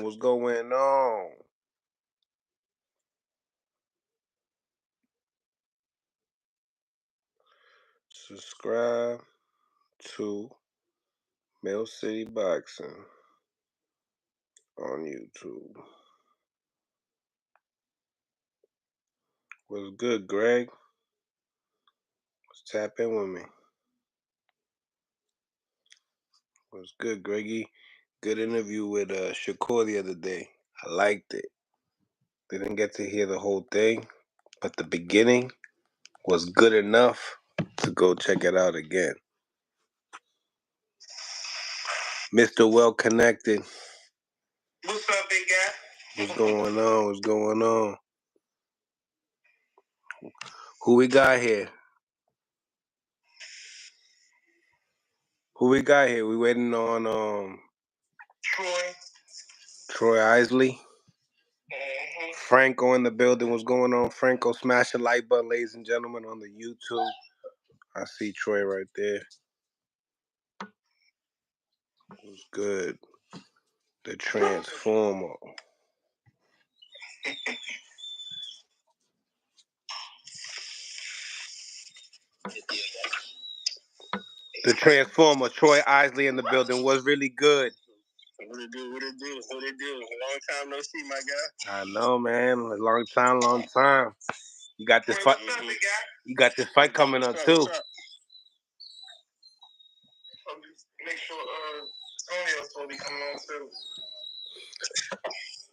What's going on? Subscribe to Mill City Boxing on YouTube. What's good, Greg? Let's tap in with me. What's good, Greggy? Good interview with Shakur the other day. I liked it. Didn't get to hear the whole thing, but the beginning was good enough to go check it out again. Mr. Well Connected. What's up, big guy? What's going on? What's going on? Who we got here? We waiting on Troy Isley. Mm-hmm. Franco in the building. What's going on? Franco, smash the like button, ladies and gentlemen, on the YouTube. I see Troy right there. What's good? The Transformer. The Transformer, Troy Isley in the building, was really good. What it do? Long time no see, my guy. I know, man. A long time. You got this fight. You got this fight coming up too. Make sure Antonio's will be coming on too.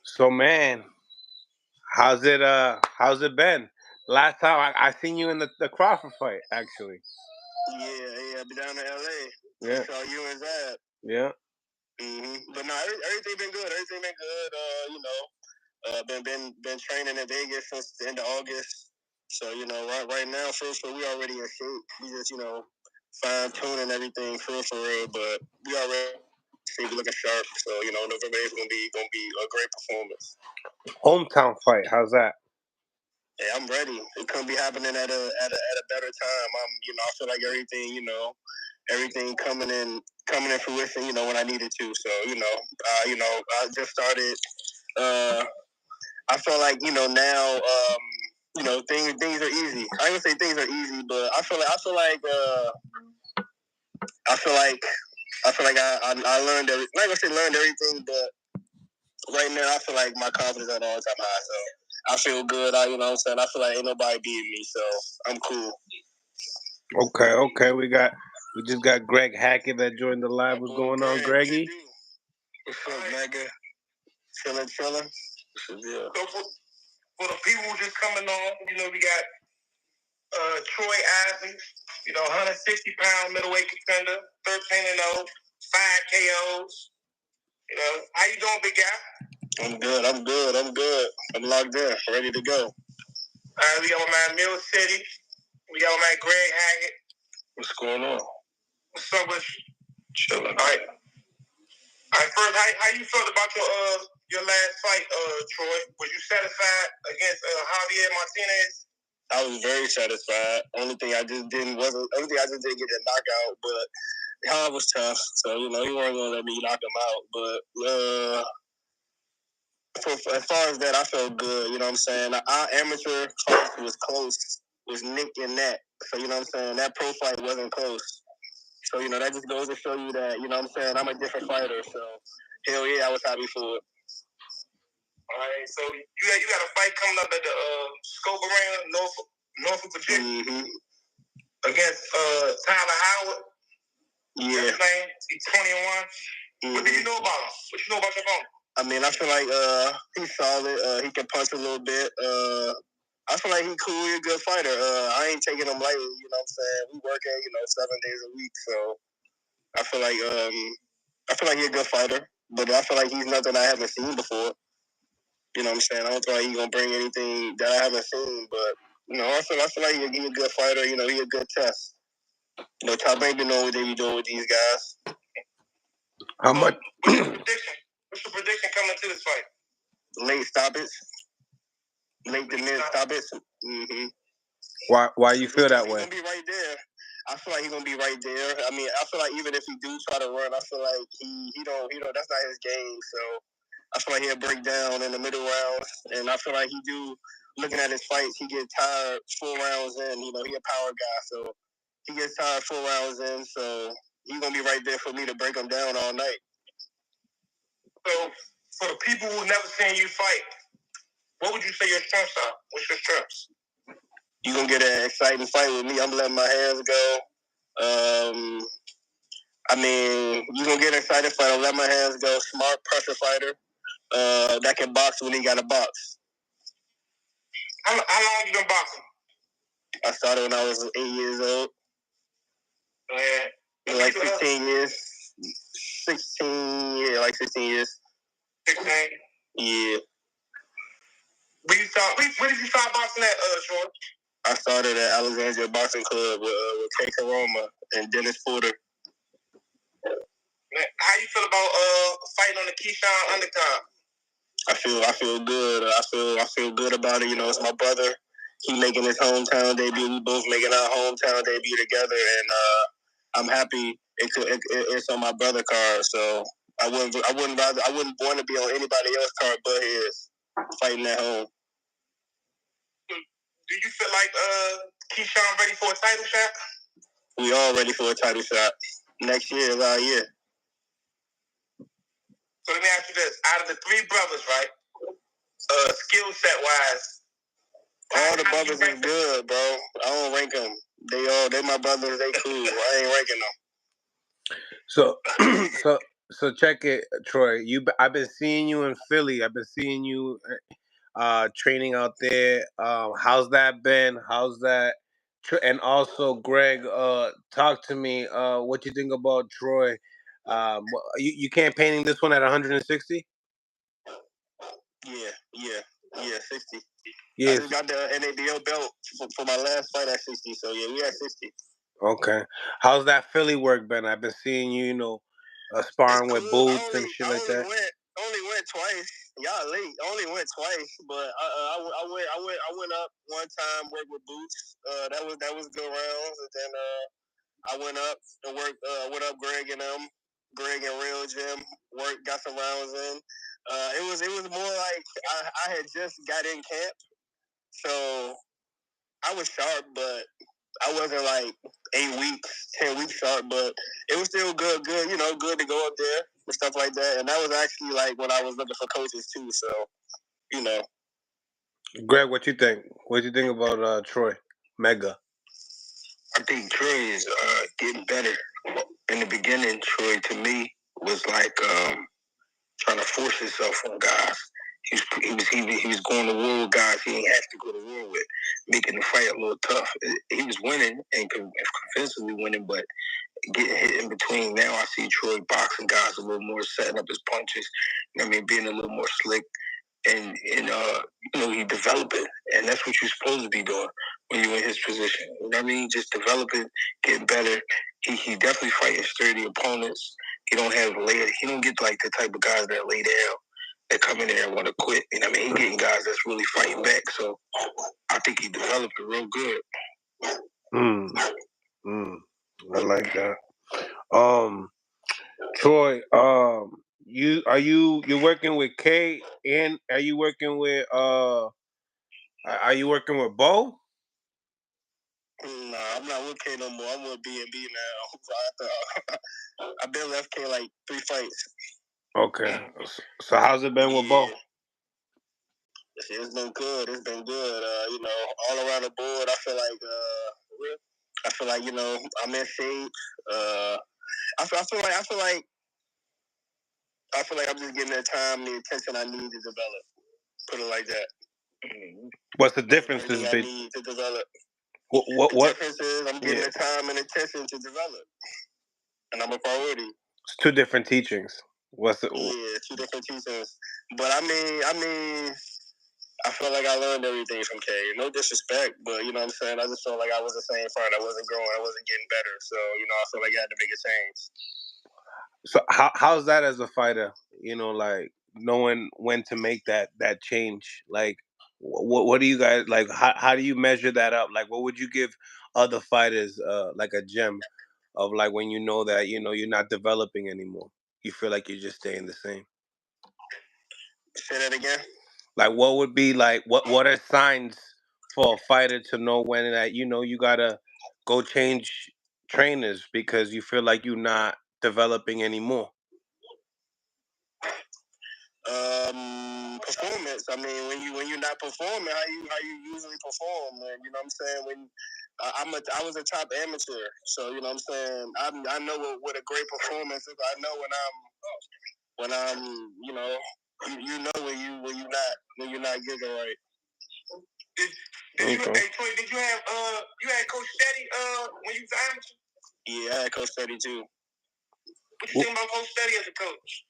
So, man, how's it been? Last time I seen you in the Crawford fight, actually. Yeah, I've been down in LA. Yeah. I saw you and Zab. Yeah. But no, everything been good. Been training in Vegas since the end of August. So right now, for we already in shape. We just fine tuning everything for real. But we already looking sharp. So November 8th gonna be a great performance. Hometown fight. How's that? Hey, I'm ready. It couldn't be happening at a better time. I feel like everything coming in fruition. When I needed to. So I just started. I feel like now. Things are easy. I ain't gonna say things are easy, but I feel like I learned everything. I'm not gonna say learned everything, but right now I feel like my confidence at all time high. So I feel good. I feel like ain't nobody beating me, so I'm cool. Okay. We just got Greg Hackett that joined the live. What's going on, Greggy? What's up, Mega? Chilling. Yeah. So for the people who just coming on, we got Troy Isley, 160-pound middleweight contender, 13-0, 5 KOs. How you doing, big guy? I'm good. I'm locked in, ready to go. We got my man Mill City. We got my man Greg Hackett. What's going on? What's up with you? Chilling. All right. First, how you felt about your last fight, Troy? Was you satisfied against Javier Martinez? I was very satisfied. Only thing I just did get a knockout, but Jav was tough. So he wasn't gonna let me knock him out. But as far as that, I felt good. You know what I'm saying? Our amateur fight was close. Was Nick and that. So you know what I'm saying? That pro fight wasn't close. So that just goes to show you that I'm a different fighter. So hell yeah, I was happy for it. All right, so you got a fight coming up at the Scope Arena, Norfolk, Virginia, against Tyler Howard. Yeah, he's 21. What do you know about him? What you know about your opponent? I mean, I feel like he's solid. He can punch a little bit. I feel like he's cool. He's a good fighter. I ain't taking him lightly. You know what I'm saying? We working 7 days a week, so I feel like he's a good fighter. But I feel like he's nothing I haven't seen before. You know what I'm saying? I don't feel like he's gonna bring anything that I haven't seen, but I feel like he's a good fighter. He's a good test. Top ain't been knowing what they be doing with these guys. How much? What's your prediction coming to this fight? Late stoppage. Late to mid stoppage. Mm-hmm. Why you feel that way? He's gonna be right there. I feel like he's gonna be right there. I mean, I feel like even if he do try to run, I feel like he don't. That's not his game. So I feel like he'll break down in the middle rounds, and I feel like he do. Looking at his fights, he get tired 4 rounds in. You know, he a power guy, so he gets tired 4 rounds in. So he's gonna be right there for me to break him down all night. So for the people who never seen you fight, what would you say your strengths are? What's your strengths? You gonna get an exciting fight with me. I'm letting my hands go. I mean, you gonna get an excited fighter. Let my hands go. Smart pressure fighter. That can box when he got a box. How long you been boxing? I started when I was 8 years old. Like 16 years. 16, yeah, like 16 years. 16? Yeah. Where did you start boxing at, Sean? I started at Alexandria Boxing Club with Kay Karoma and Dennis Porter. How you feel about fighting on the Keyshawn undercard? I feel good. I feel good about it. You know, it's my brother. He making his hometown debut. We both making our hometown debut together, and I'm happy it's on my brother card. So I wouldn't want to be on anybody else's card but his. Fighting at home. Do you feel like Keyshawn ready for a title shot? We all ready for a title shot. Next year is our year. So let me ask you this: out of the 3 brothers, right? Skill set wise, all the brothers is good, bro. I don't rank them. They my brothers. They cool. I ain't ranking them. So check it, Troy. I've been seeing you in Philly. I've been seeing you training out there. How's that been? How's that? And also, Greg, talk to me. What you think about Troy? You campaigning this one at 160? Yeah, 60. Yes. I just got the NABL belt for my last fight at 60. So yeah, we at 60. Okay. How's that Philly work been? I've been seeing you, sparring with boots and shit like that. Only went twice. Y'all late. Only went twice, but I went up one time, worked with boots. That was good rounds, and then I went up and went up Greg and Real Jim, got some rounds in. It was more like I had just got in camp, so I was sharp, but I wasn't like 8 weeks, 10 weeks sharp, but it was still good, good to go up there and stuff like that. And that was actually like when I was looking for coaches too. So, you know. Greg, what you think? What you think about Troy Mega? I think Troy is getting better. In the beginning, Troy to me was like trying to force himself on guys. He was going to war with guys he didn't have to go to war with, making the fight a little tough. He was winning and convincingly winning, but getting hit in between. Now I see Troy boxing guys a little more, setting up his punches. Being a little more slick, and he developing, and that's what you're supposed to be doing when you're in his position. You know what I mean? Just developing, getting better. He definitely fighting sturdy opponents. He don't get like the type of guys that lay down, that come in there and want to quit. You know what I mean? He getting guys that's really fighting back. So I think he developed it real good. I like that. Troy, you're working with Kay, and are you working with Bo? Nah, I'm not with K no more. I'm with B&B now. I've been left K like 3 fights. Okay. So how's it been with Bo? It's been good. It's been good. All around the board, I feel like I'm in shape. I feel like I'm just getting the time, the attention I need to develop. Put it like that. What's the difference? I need to develop. What? The difference is I'm getting the time and attention to develop, and I'm a priority. It's 2 different teachings. What's it? Yeah, 2 different teachings. But I mean, I feel like I learned everything from K. No disrespect, but you know what I'm saying? I just felt like I was the same friend. I wasn't growing. I wasn't getting better. So, I feel like I had to make a change. So how's that as a fighter? Like knowing when to make that change. Like, what do you guys like? How do you measure that up? Like, what would you give other fighters like a gem of like when that you're not developing anymore? You feel like you're just staying the same. Say that again. Like, what would be like? What are signs for a fighter to know when that you gotta go change trainers because you feel like you're not developing anymore? Performance. I mean, when you're not performing, how you usually perform, man. You know what I'm saying? When I was a top amateur, so you know what I'm saying. I know what a great performance is. I know when I'm you know when you're not giving right. Did you have Coach Steady when you was amateur? Yeah, I had Coach Steady too. What you think about Coach Steady as a coach?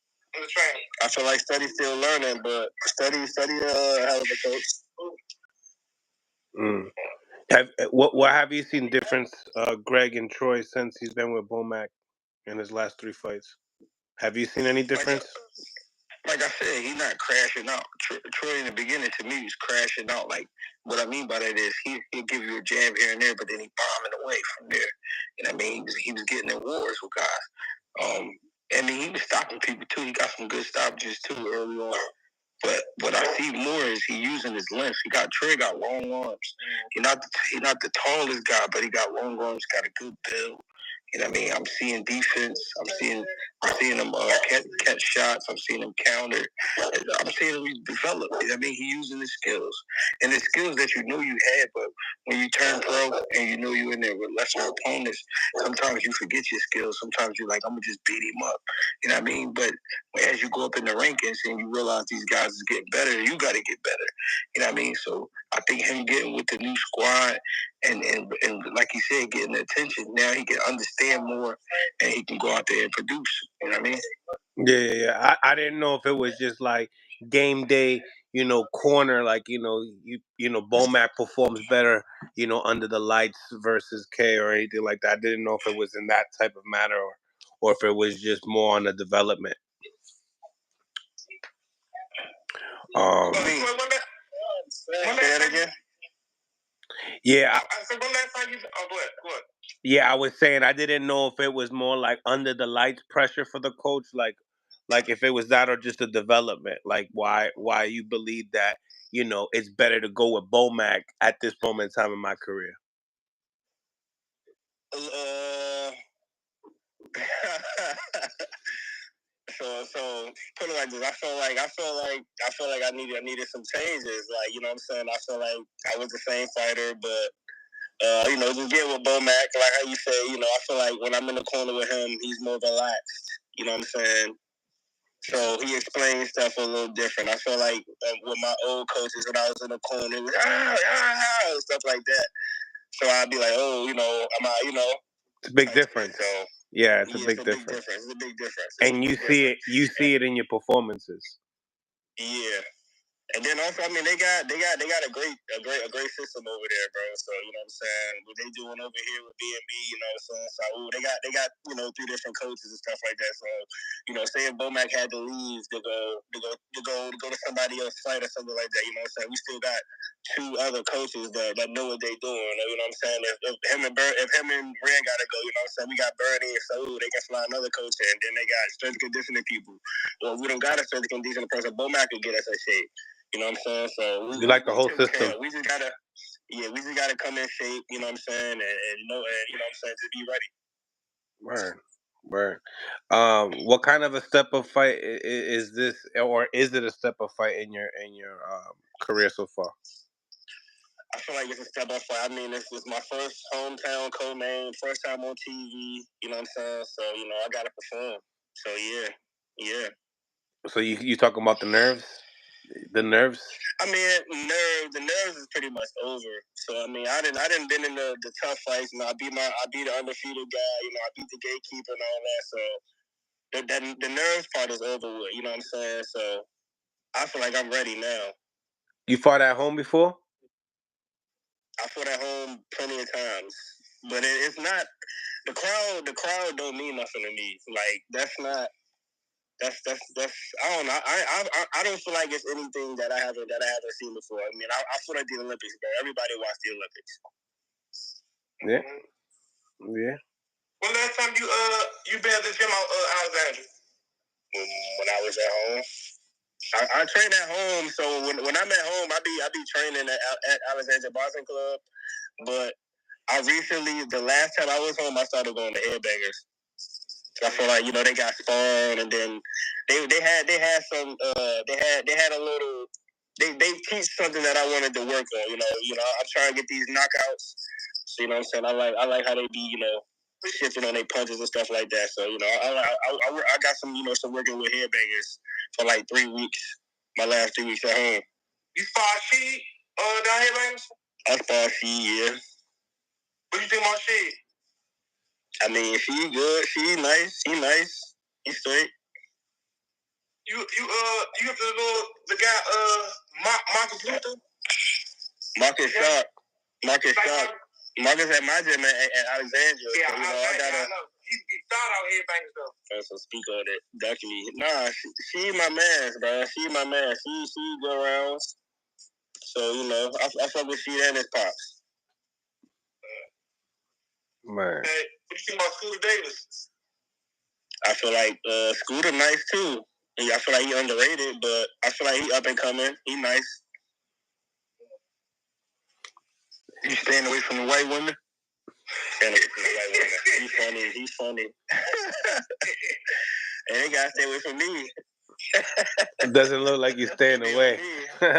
I feel like Steady's still learning, but Steady hell of a coach. What have you seen difference, Greg and Troy, since he's been with Bomac in his last 3 fights? Have you seen any difference? Like I said, he's not crashing out. Troy in the beginning to me was crashing out. Like what I mean by that is he'll give you a jab here and there, but then he bombing away from there. You know what I mean? He was getting in wars with guys. I mean, he was stopping people too. He got some good stoppages too early on. But what I see more is he using his length. Trey got long arms. He's not the tallest guy, but he got long arms. Got a good build. You know what I mean? I'm seeing defense. I'm seeing him catch shots. I'm seeing him counter. I'm seeing him develop. You know what I mean? He using his skills. And the skills that you know you had, but when you turn pro and you know you're in there with lesser opponents, sometimes you forget your skills. Sometimes you're like, I'm going to just beat him up. You know what I mean? But as you go up in the rankings and you realize these guys is getting better, you got to get better. You know what I mean? So I think him getting with the new squad and like he said, getting the attention, now he can understand more and he can go out there and produce. You know what I mean? Yeah. I didn't know if it was just like game day, corner, like Bomac performs better, under the lights versus K or anything like that. I didn't know if it was in that type of matter or if it was just more on the development. Say that again. Yeah. So one last time go ahead. Yeah, I was saying I didn't know if it was more like under the lights pressure for the coach, like if it was that or just a development, like why you believe that it's better to go with Bomac at this moment in time in my career. So put it like this. I feel like I needed some changes. Like, you know what I'm saying? I feel like I was the same fighter, but just get with Bomac, like how you say, I feel like when I'm in the corner with him, he's more relaxed. You know what I'm saying? So he explains stuff a little different. I feel like with my old coaches, when I was in the corner, it was stuff like that. So I'd be like, it's a big difference. So yeah, it's a big difference. It's a big difference. And you see it in your performances. Yeah. And then also, I mean, they got a great system over there, bro. So you know what I'm saying. What they doing over here with B&B, you know what I'm saying. So they got 3 different coaches and stuff like that. So say if Bomac had to leave to go to somebody else's fight or something like that, you know what I'm saying. We still got 2 other coaches that know what they doing. You know what I'm saying. If him and Ren gotta go, you know what I'm saying. We got Bernie and Saul. They can fly another coach in. Then they got strength and conditioning people. Well, we don't got a strength and conditioning person. Bomac could get us in shape. You know what I'm saying? So you like the whole system. We just gotta come in shape. You know what I'm saying? And you know what I'm saying, to be ready. Word. What kind of a step up fight is this, or is it a step up fight in your career so far? I feel like it's a step up fight. I mean, this is my first hometown co-main, first time on TV. You know what I'm saying? So I gotta perform. So yeah. So you talking about the nerves? The nerves? I mean, the nerves is pretty much over. So I mean, I didn't been in the tough fights. I beat the undefeated guy. I beat the gatekeeper and all that. So the nerves part is over with. You know what I'm saying? So I feel like I'm ready now. You fought at home before? I fought at home plenty of times, but it's not the crowd. The crowd don't mean nothing to me. Like that's not. That's I don't know. I don't feel like it's anything that I haven't seen before. I mean, I feel like the Olympics, bro. Everybody watched the Olympics. Yeah. When last time you been at the gym out Alexandria? When I was at home. I train at home, so when I'm at home, I be training at Alexandria Boxing Club. But I recently, the last time I was home, I started going to Headbangers. So I feel like they got Sparring, and then they had some they had a little they teach something that I wanted to work on. I'm trying to get these knockouts. So what I'm saying, I like how they be shifting on their punches and stuff like that. So I got some working with Headbangers for like 3 weeks. My last 3 weeks at home. You spar she down Headbangers? I spar she, yeah. What you think about she? I mean, she good. She nice. She nice. He straight. You have the guy Marcus Luther? Marcus Sharp. Marcus Sharp. Marcus at my gym at Alexandria. Yeah, so, I know. He started out Headbangers though. So speak on it. Definitely. Nah, she my man, bro. She my man. She go around. So I fuck with she and his pops. Man. Hey, what you think about Scooter Davis? I feel like Scooter nice too. I feel like he underrated, but I feel like he up and coming. He nice. You staying away from the white women? Staying away from the white women. He's funny. And they gotta stay away from me. It doesn't look like you're staying away. Nah,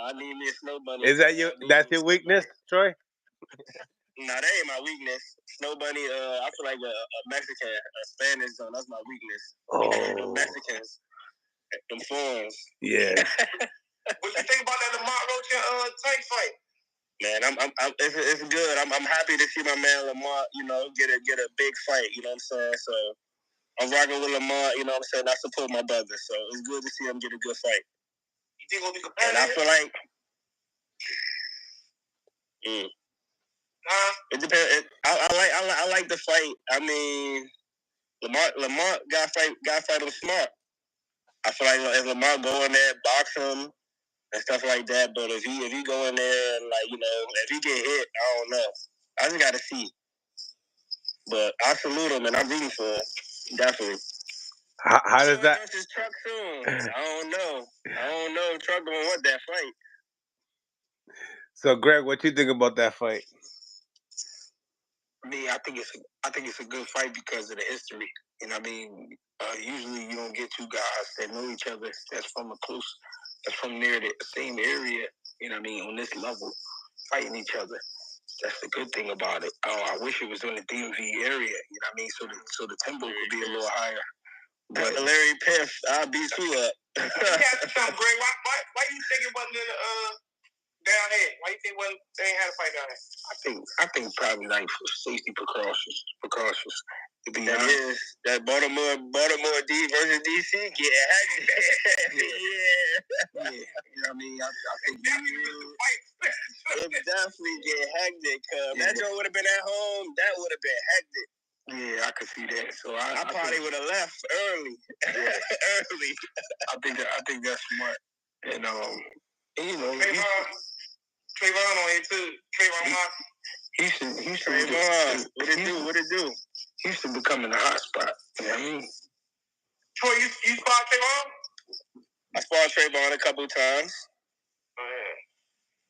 I need me a snow bunny. Is that that's your weakness, Troy? Nah, that ain't my weakness. Snow bunny, I feel like a Mexican, a Spanish zone. That's my weakness. Oh. Mexicans. Them foreigners. Yeah. What you think about that Lamont Roach and Tank fight? Man, it's good. I'm happy to see my man Lamont, get a big fight. You know what I'm saying? So I'm rocking with Lamont. You know what I'm saying? I support my brother, so it's good to see him get a good fight. You think it'll be competitive? And I feel like, it depends. I like the fight. I mean, Lamont got fight him smart. I feel like if Lamont go in there, box him and stuff like that. But if he go in there and if he get hit, I don't know. I just gotta see. But I salute him and I'm rooting for him. Definitely. How does that? Truck soon. I don't know if Truck gonna want that fight. So, Greg, what you think about that fight? Me, I think it's a good fight because of the history. You know what I mean? Usually you don't get two guys that know each other that's from near the same area, you know what I mean, on this level, fighting each other. That's the good thing about it. I wish it was in the DMV area, you know what I mean, so the tempo could be a little higher. But Larry Piff, I'll beat you up. Greg, why you think it wasn't in down here? Why you think they ain't had a fight down there? I think probably like for safety precautions. That Baltimore D versus DC get hectic. Yeah. You know what I mean? I think it definitely get hectic. That joint would have been at home. That would have been hectic. Yeah, I could see that. So I probably would have left early. Yeah. Early. I think that's smart. And Trayvon on here too. Trayvon Martin. Trayvon. What it do? Houston becoming a hot spot. You know what I mean? Troy, you sparred Trayvon? I sparred Trayvon a couple times. Oh,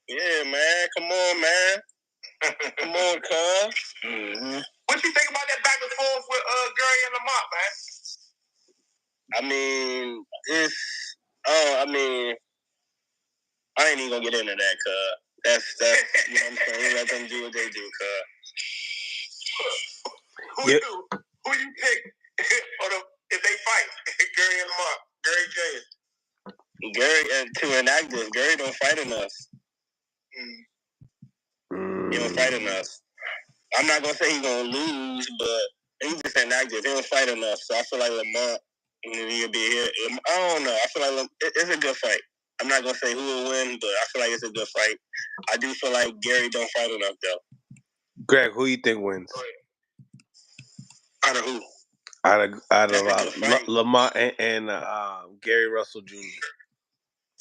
yeah. Yeah, man. Come on, man. Come on, cuz. Mm-hmm. What you think about that back and forth with Gary and Lamont, man? I mean, I ain't even gonna get into that, cuz. That's you know what I'm saying. Let them do what they do, cuz. Who you pick if they fight? Gary and Lamont. Gary J. Gary too inactive. Gary don't fight enough. He don't fight enough. I'm not gonna say he's gonna lose, but he's just inactive. He don't fight enough. So I feel like Lamont, he'll be here. I don't know. I feel like it's a good fight. I'm not gonna say who will win, but I feel like it's a good fight. I do feel like Gary don't fight enough though. Greg, who you think wins? Out of who? Out of Lamont and Gary Russell Jr.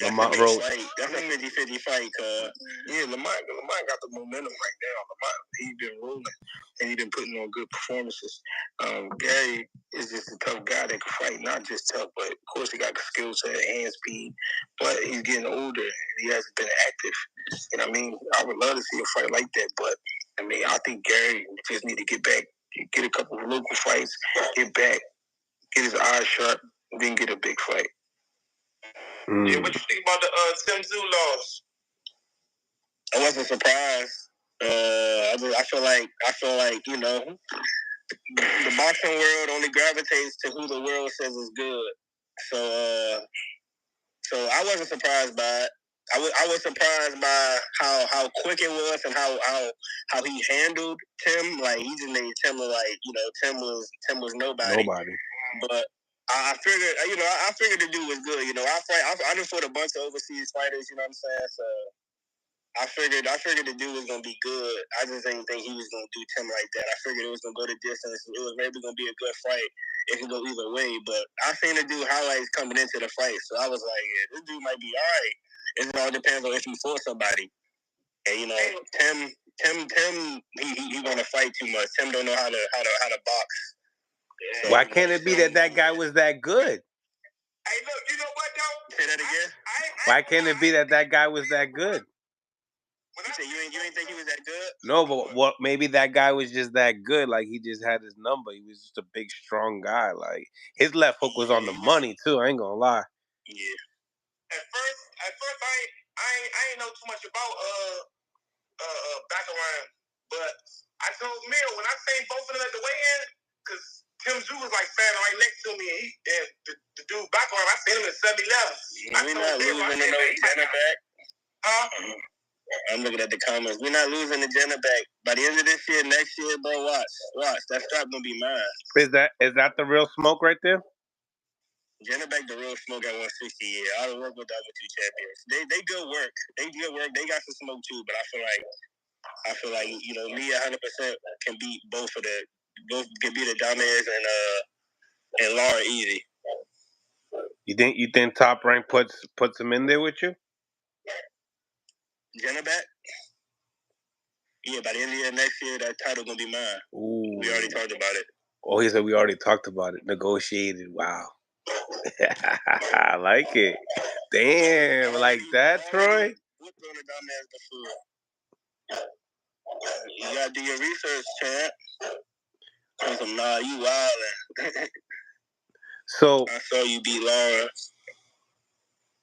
Lamont Roach. That's a 50-50 fight, cuz. Yeah, Lamont got the momentum right now. Lamont, he's been rolling, and he's been putting on good performances. Gary is just a tough guy that can fight, not just tough, but of course he got skill set, hand speed, but he's getting older, and he hasn't been active. And I mean, I would love to see a fight like that, but I mean, I think Gary just need to get back, get a couple of local fights, get back, get his eyes sharp, and then get a big fight. Yeah, what you think about the Tim Tszyu loss? I wasn't surprised. I feel like the boxing world only gravitates to who the world says is good. So I wasn't surprised by it. I was surprised by how quick it was and how he handled Tim. Like he just made Tim look like Tim was nobody. But I figured the dude was good. I just fought a bunch of overseas fighters. You know what I'm saying? So I figured the dude was gonna be good. I just didn't think he was gonna do Tim like that. I figured it was gonna go the distance. It was maybe gonna be a good fight. It could go either way. But I seen the dude highlights coming into the fight, so I was like, yeah, this dude might be all right. It all depends on if he fought somebody. And Tim, he wanna fight too much. Tim don't know how to box. So, why can't it be that guy was that good? Hey, look, you know what though? Say that again. Why can't it be that guy was that good? You say you ain't think he was that good? No, but maybe that guy was just that good. Like he just had his number. He was just a big, strong guy. Like his left hook was on the money too. I ain't gonna lie. Yeah. At first, I ain't know too much about back around, but I told Mill when I seen both of them at the weigh-in, because Tim Tszyu was like standing right next to me, and the dude back around, I seen him at 7-11. We not losing the Jenna back. Huh? I'm looking at the comments. We're not losing the Jenna back. By the end of this year, next year, bro, watch. That strap gonna be mine. Is that the real smoke right there? Jenna back the real smoke at 160. Yeah, I don't work with the other two champions. They good work. They good work. They got some smoke too, but I feel like me 100% can beat both can beat the Dames and Laura easy. You think Top Rank puts him in there with you? Jenna back? Yeah, by the end of the year, next year, that title gonna be mine. Ooh. We already talked about it. Oh, he said we already talked about it. Negotiated. Wow. I like it. Damn, like that, Troy? You gotta do your research, champ. Nah, you wildin'. So I saw you beat Laura.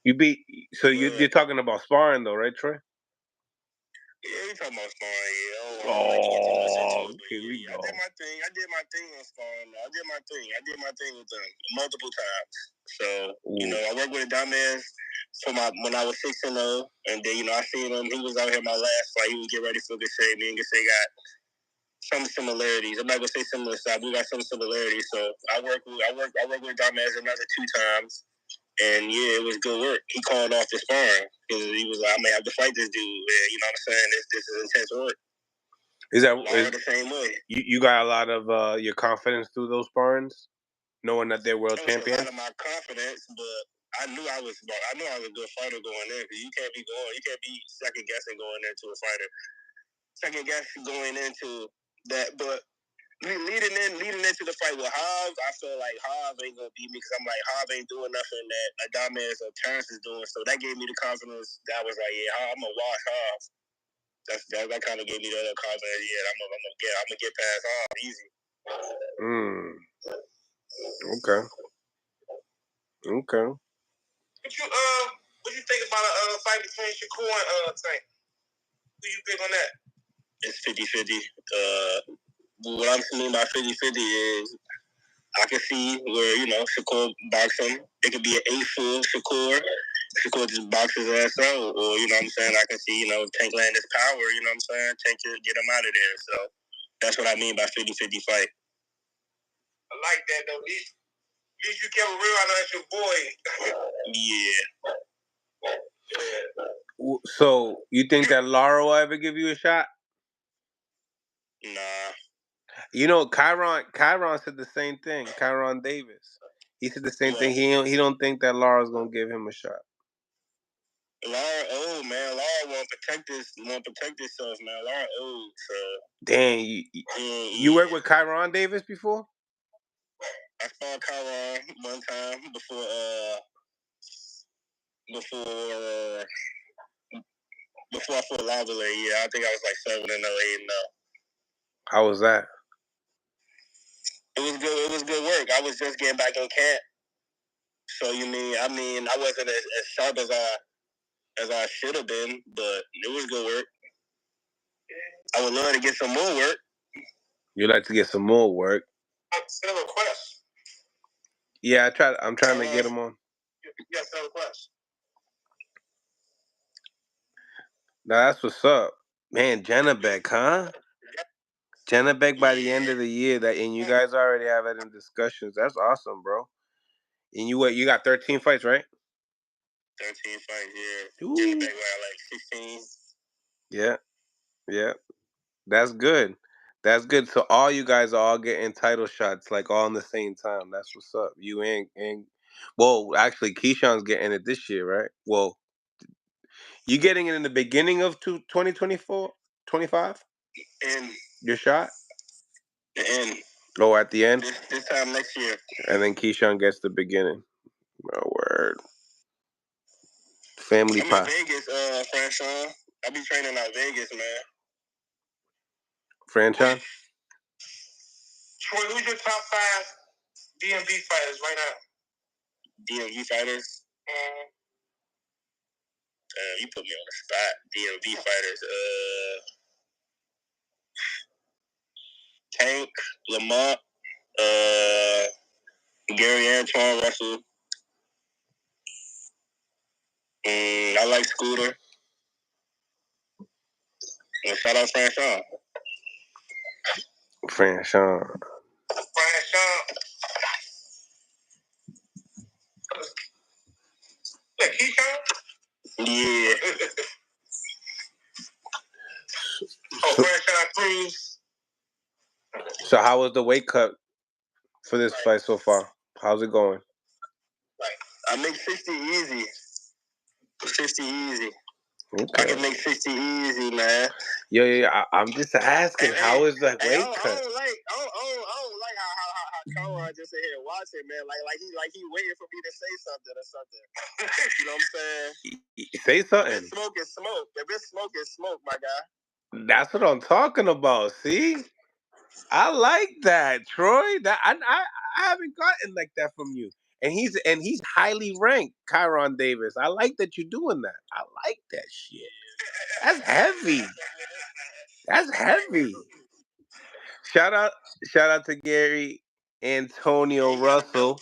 You're talking about sparring though, right, Troy? Yeah, we talking about sparring. Yeah. Here we go. I did my thing on sparring. I did my thing with them multiple times. So I worked with a dumbass when I was 6-0, and then I seen him. He was out here my last fight. He was getting ready for Gasset. Me and Gasset got some similarities. I'm not gonna say similar stuff. We got some similarities. So I worked with dumbass another 2 times. And yeah, it was good work. He called off the sparring because he was like, "I may have to fight this dude." And, you know what I'm saying? This is intense work. Is the same way? You got a lot of your confidence through those sparrings, knowing that they're world champions. A lot of my confidence, but I knew I was a good fighter going in. Because you can't be second guessing going into a fighter. Second guessing going into that, but. Leading into the fight with Hobbs, I feel like Hobbs ain't gonna beat me because I'm like Hobbs ain't doing nothing that Adames or Terrence is doing. So that gave me the confidence. That was like, yeah, I'm gonna watch Hobbs. That kind of gave me the other confidence. Yeah, I'm gonna get past Hobbs easy. Okay. What you think about a fight between Shakur and Tank? Who you pick on that? It's 50-50. What I'm mean by 50-50 is I can see where, Shakur box him. It could be an 8-4 Shakur. Shakur just box his ass out. Or, you know what I'm saying? I can see, Tank land his power, you know what I'm saying? Tank get him out of there. So that's what I mean by 50-50 fight. I like that, though. At least you kept it real. I know that's your boy. Yeah. So you think that Lara will ever give you a shot? Nah. Kyron said the same thing. Kyron Davis. He said the same thing. He don't think that Lara's gonna give him a shot. Lara old, man. Lara want to protect herself, man. Lara old, so. Damn, you worked with Kyron Davis before? I saw Kyron one time before I fought Lavalley. Yeah, I think I was like 7-0, 8-0. How was that? It was good. It was good work. I was just getting back in camp, so I wasn't as sharp as I should have been, but it was good work. I would love to get some more work. You like to get some more work? I send a request. Yeah, I'm trying to get him on. Yeah, send a request. Now that's what's up, man. Janabek, huh? Janabek by the end of the year, and you guys already have it in discussions. That's awesome, bro. And you got 13 fights, right? 13 fights, yeah. Janabek got like 16. Yeah. That's good. That's good. So all you guys are all getting title shots, like all in the same time. That's what's up. You and well, actually, Keyshawn's getting it this year, right? Well, you getting it in the beginning of 2024, 25? And Your shot? the end. Oh, at the end? This time next year. And then Keyshawn gets the beginning. Oh, word. Family I'm in Vegas, Franchon. I be training out Vegas, man. Franchon? Troy, who's your top 5 DMV fighters right now? DMV fighters? You put me on the spot. DMV fighters. Tank, Lamont, Gary Antoine Russell. I like Scooter. And shout out Franchon. Franchon. Like Keyshawn? Yeah. Franchon Cruz. So how was the weight cut for this fight so far? How's it going? I make 60 easy. 60 easy. Okay. I can make 60 easy, man. Yeah. I'm just asking, how is the weight cut? I don't like how Conrad just sit here watching, man. Like he waiting for me to say something or something. You know what I'm saying? Say something. If it's smoke, it's smoke. If it's smoke, it's smoke, my guy. That's what I'm talking about. See, I like that, Troy. That I haven't gotten like that from you. And he's highly ranked, Kyron Davis. I like that you're doing that. I like that shit. That's heavy. That's heavy. Shout out to Gary Antonio Russell.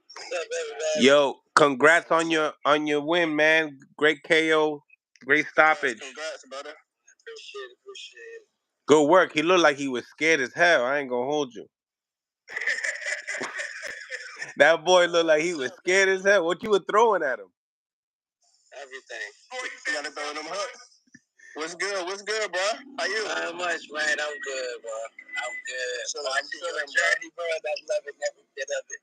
What's up, everybody? Yo, congrats on your win, man. Great KO, great stoppage. Congrats, brother. Appreciate it. Good work. He looked like he was scared as hell. I ain't gonna hold you. That boy looked like he was scared as hell. What you were throwing at him? Everything. You gotta throw them hooks. What's good, bro? How you? Not much, man. I'm good, bro. I'm good. I'm still a journey, bro. I love it, every bit of it.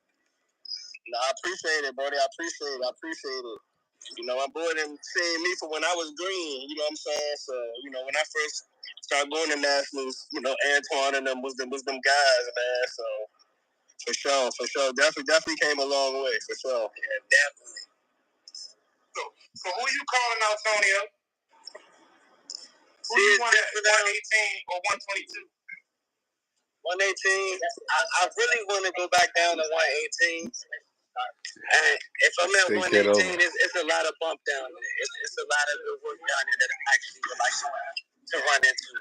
No, I appreciate it, brother. I appreciate it. You know, I'm bored and seeing me for when I was green. You know what I'm saying? So, you know, when I first started going to nationals, you know, Antoine and them was them guys, man. So, for sure, definitely came a long way, for sure. Yeah, definitely. So who you calling out, Antonio? Who you want at 118 or 122? 118. I really want to go back down to 118. And if I'm at 118, it's a lot of bump down there. It's a lot of good work down there that I actually would like to run into.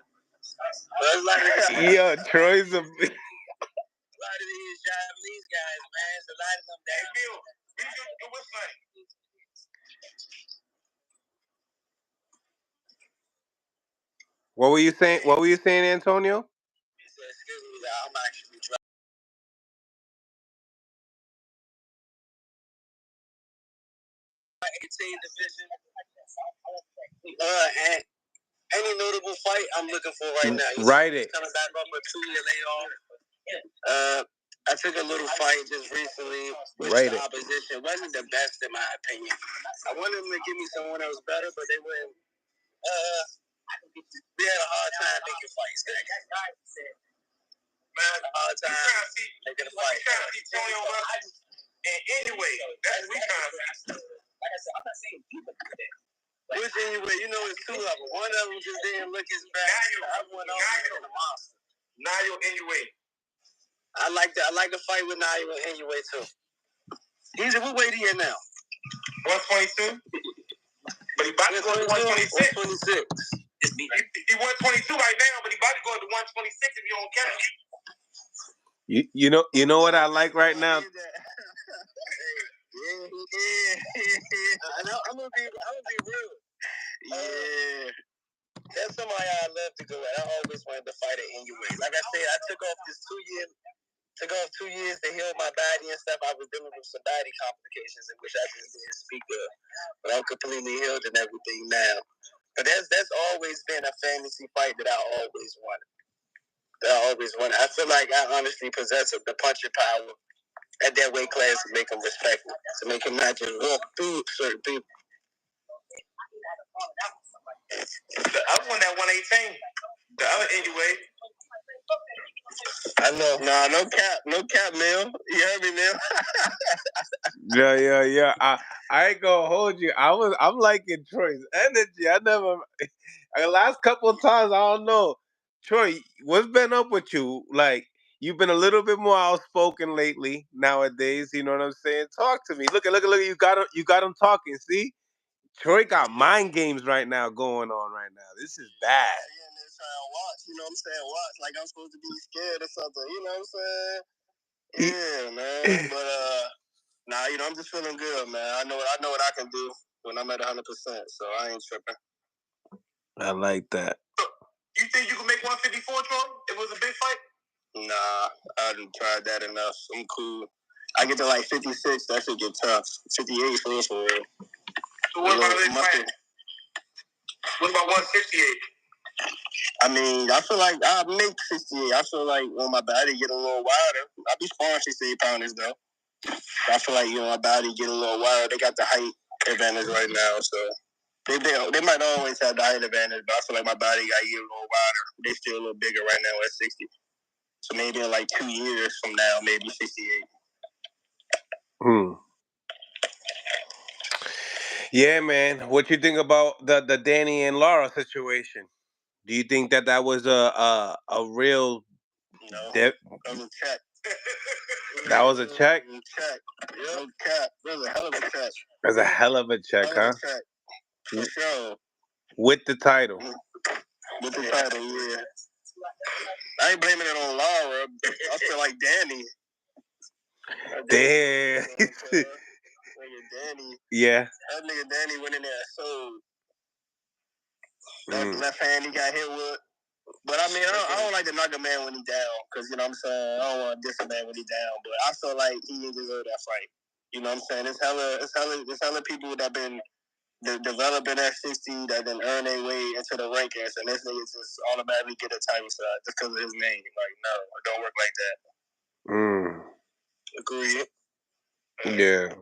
But a lot of these, Yo, Troy's a. a lot of these Japanese guys, man, it's a lot of them that. What's name? What were you saying? What were you saying, Antonio? Excuse me, I'm actually driving. 18 division. And any notable fight I'm looking for right now. Write it. Coming back off a 2-year layoff. I took a little fight just recently with the opposition. It wasn't the best in my opinion. I wanted them to give me someone that was better, but they wouldn't. We had a hard time making fights. Man, a hard time making a fight. And anyway, that's what we trying to see. Like I said, I'm not saying people do that. Which anyway, you know, it's two of them. One of them just didn't look his best. Nayo anyway. I like the fight with Nayo anyway too. He's what weight he in now? 122. But he about to go to 126. 126. He 122 right now, but he about to go to 126 if you don't catch him. You know what I like right now? Yeah. I'm gonna be real. Yeah. That's somebody I love to go at. I always wanted to fight it anyway. Like I said, I took off 2 years to heal my body and stuff. I was dealing with some body complications in which I just didn't speak of. But I'm completely healed and everything now. But that's always been a fantasy fight that I always wanted. I feel like I honestly possess the punching power at that weight class to make him respect me, to make him not just walk through certain people. I won that 118. The other anyway. I know. Nah, no cap, Mil. You heard me, Yeah. Mil? I ain't gonna hold you. I'm liking Troy's energy. The last couple of times, I don't know. Troy, what's been up with you? Like, you've been a little bit more outspoken lately nowadays. You know what I'm saying? Talk to me. Look, you got him talking. See? Troy got mind games right now going on right now. This is bad. Yeah, and they're trying to watch, you know what I'm saying? Watch like I'm supposed to be scared or something, you know what I'm saying? Yeah, man. But nah, you know, I'm just feeling good, man. I know what I can do when I'm at 100%, so I ain't tripping. I like that. You think you can make 154, Troy? It was a big fight? Nah, I didn't try that enough. I'm cool. I get to like 56, that should get tough. 58 for real. So what about this fight? What about 168? I mean, I feel like I'll make 68. I feel like when my body get a little wider, I'll be sparring 68 pounders though. I feel like, you know, my body get a little wider. They got the height advantage right now, so they might always have the height advantage, but I feel like my body got to get a little wider. They still a little bigger right now at 60. So maybe in like 2 years from now, maybe 68. Yeah, man. What you think about the Danny and Laura situation? Do you think that was a real? No, that was a check. That was a check. Check. No cap. That was a hell of a check. That's a hell of a check, huh? Check. For sure. With the title. With the title, yeah. I ain't blaming it on Laura. I feel like Danny. Damn. Danny. Yeah. That nigga Danny went in there and sold. That left hand he got hit with. But I mean, I don't like to knock a man when he down, because, you know what I'm saying, I don't want to diss a man when he down, but I feel like he didn't deserve that fight. You know what I'm saying? It's hella people that been developing at 60 that then earn their way into the rankings, and this nigga just automatically get a title shot just because of his name. Like, no, it don't work like that. Agreed. Yeah.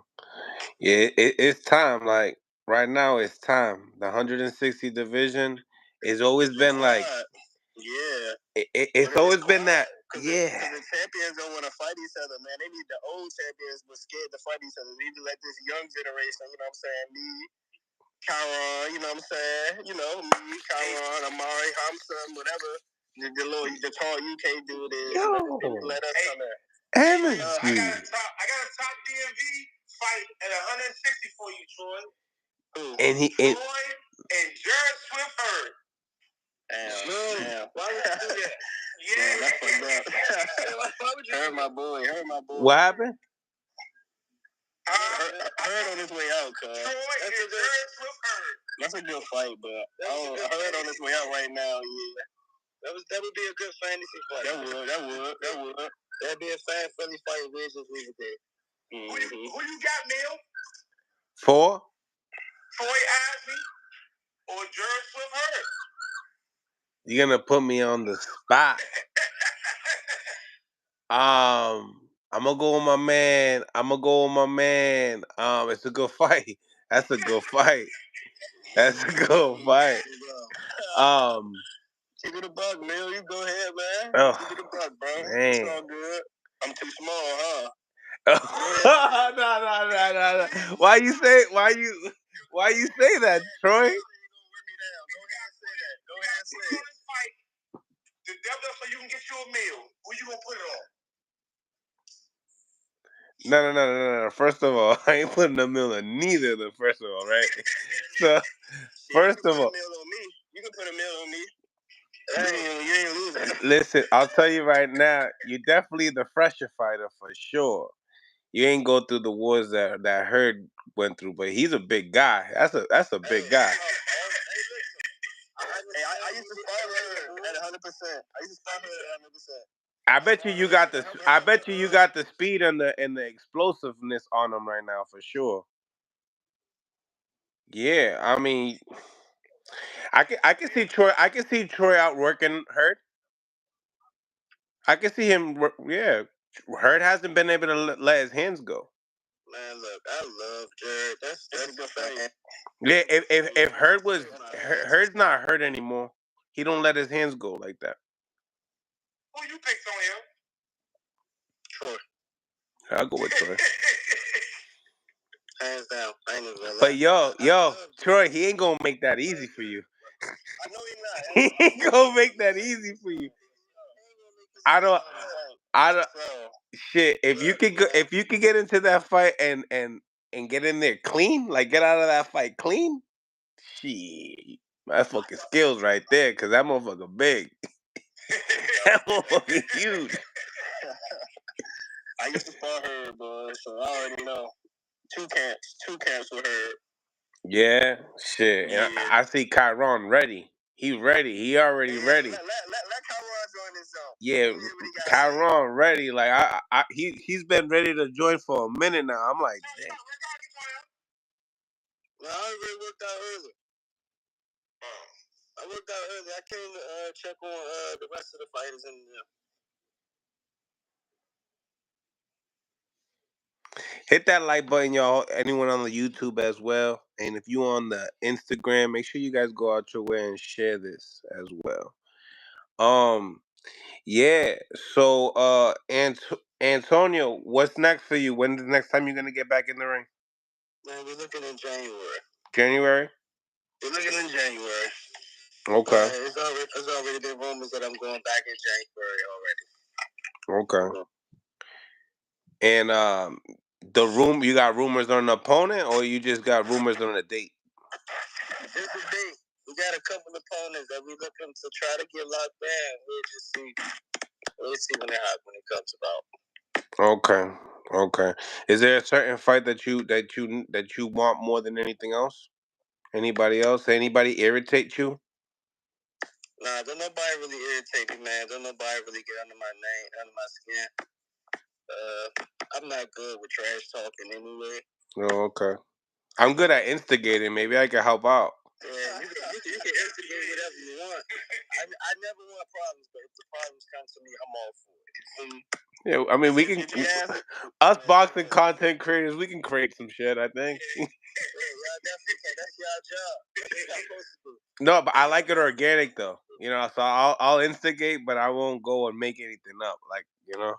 Yeah, it's time. Like, right now, it's time. The 160 division has always been like... Yeah. It's always been that. Yeah. The champions don't want to fight each other, man. They need the old champions was scared to fight each other. They need to let this young generation, you know what I'm saying, me, Kyron, you know what I'm saying? You know, me, Kyron, Amari, Hamza, whatever. The tall UK dude is. Let us come in. Energy. I got a top DMV fight at 160 for you, Troy. Who? Troy and Jared Swift Hurd. Damn. Why would you do that? Yeah. That's Why would you Hurt my boy. What happened? Hurd on his way out, cuz. Troy and Jared Swift Hurd. That's a good fight, but Hurd on his way out right now, yeah. That would be a good fantasy fight. That would. That'd be a fan friendly fight if we just leave it there. Mm-hmm. Who you got, Neil? For? Troy Isley or Jared Swift Hurd? You're gonna put me on the spot. I'm gonna go with my man. It's a good fight. That's a good fight. That's a good fight. Keep it a buck, Mill. You go ahead, man. Oh, keep it a buck, bro. Man. It's all good. I'm too small, huh? No. Why you say that, Troy? Go ahead and say it. The devil so you can get you a meal. Who you gonna put it on? No. First of all, I ain't putting a meal on neither of them, first of all, right? So, first of all, you can put a meal on me. You ain't losing. Listen, I'll tell you right now, you're definitely the fresher fighter for sure. You ain't go through the wars that Hurd went through, but he's a big guy. That's a big guy. I used to spar her at 100%. I used to spar her at 100%. I bet you got the speed and the explosiveness on him right now for sure. Yeah, I mean, I can see Troy outworking Hurd. I can see him. Yeah, Hurd hasn't been able to let his hands go. Man, look, I love Jared. That's a good fight. Yeah, if Hurd's not hurt anymore, he don't let his hands go like that. Who you picked on him? Troy. I'll go with Troy. Hands down. I ain't even gonna lie. But yo, Troy, he ain't gonna make that easy for you. I know he's not. He ain't gonna make that easy for you. I don't. Shit, if you could get into that fight and get in there clean, like get out of that fight clean, shit, that's fucking skills right there. Cause that motherfucker big. That motherfucker huge. I used to spar her, boy, so I already know. Two camps with her. Yeah, shit. Yeah. I see Chiron ready. He ready. He already ready. Let Chiron join this zone. Yeah, Chiron ready. Like he's been ready to join for a minute now. I'm like, damn. No, I already worked out early. I worked out early. I came to check on the rest of the fighters in there. Hit that like button, y'all. Anyone on the YouTube as well. And if you on the Instagram, make sure you guys go out your way and share this as well. Yeah. So Antonio, what's next for you? When's the next time you're gonna get back in the ring? Man, we're looking in January. January? We're looking in January. Okay. It's already been rumors that I'm going back in January already. Okay. And you got rumors on an opponent, or you just got rumors on a date? It's a date. We got a couple of opponents that we're looking to try to get locked in. We'll see when it comes about. Okay. Is there a certain fight that you want more than anything else? Anybody else? Anybody irritate you? Nah, don't nobody really irritate me, man. Don't nobody really get under my skin. I'm not good with trash talking anyway. Oh, okay. I'm good at instigating. Maybe I can help out. Yeah, you can instigate whatever you want. I never want problems, but if the problems come to me, I'm all for it. Yeah, I mean, we can. Us boxing content creators, we can create some shit. I think. Yeah, definitely can. That's your job. That's what you're supposed to do. No, but I like it organic though. You know, so I'll instigate, but I won't go and make anything up. Like, you know,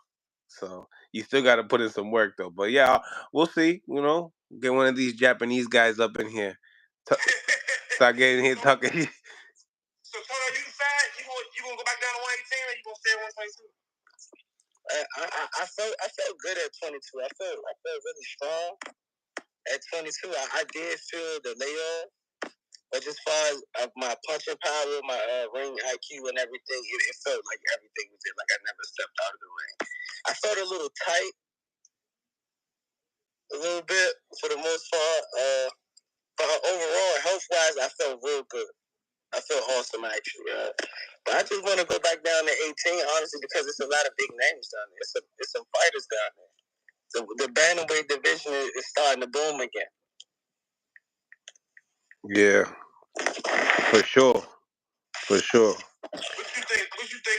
so you still got to put in some work though. But yeah, we'll see. You know, get one of these Japanese guys up in here. Start getting here talking. So Tony, you decide you gonna go back down to 118 or you gonna stay at 122? I felt good at 22. I felt really strong at 22. I did feel the layoff, but as far as my punching power, my ring IQ and everything, it felt like everything was there. Like I never stepped out of the ring. I felt a little tight, a little bit for the most part. But overall, health wise, I felt real good. I feel awesome actually. But I just want to go back down to 18, honestly, because it's a lot of big names down there. It's some fighters down there. The bantamweight division is starting to boom again. Yeah, for sure. What you think,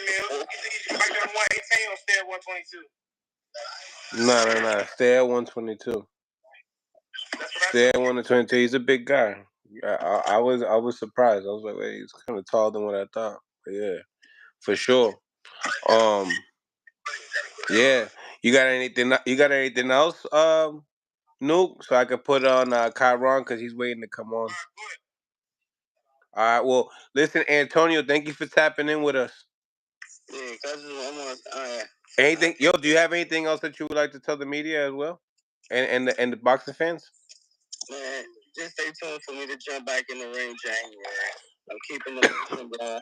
Neil? You think you should go back down to 118 or stay at 122? No. Stay at 122. Stay at 122. He's a big guy. I was surprised. I was like, wait, he's kind of taller than what I thought. But yeah, for sure. Um, yeah. You got anything? You got anything else? Nuke, so I could put on Chiron because he's waiting to come on. All right. Well, listen, Antonio. Thank you for tapping in with us. Yeah, cause almost. Anything? Yo, do you have anything else that you would like to tell the media as well, and the boxing fans? Man, just stay tuned for me to jump back in the ring January. I'm keeping the momentum going.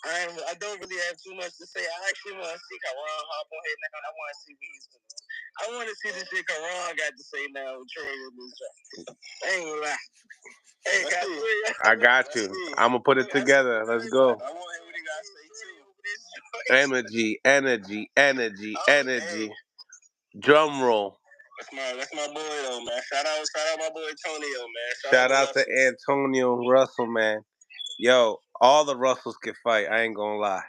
I don't really have too much to say. I actually want to see Karan hop on here now. I want to see what he's doing. I want to see the shit Karan got to say now with Troy in this job. I ain't gonna lie. Hey, I got you. I'm gonna put it together. Let's go. I want to hear what he got to say too. Energy. Drum roll. That's my boy though, man. Shout out my boy Antonio, man. Shout out to Antonio Russell, man. Yo, all the Russells can fight. I ain't gonna lie.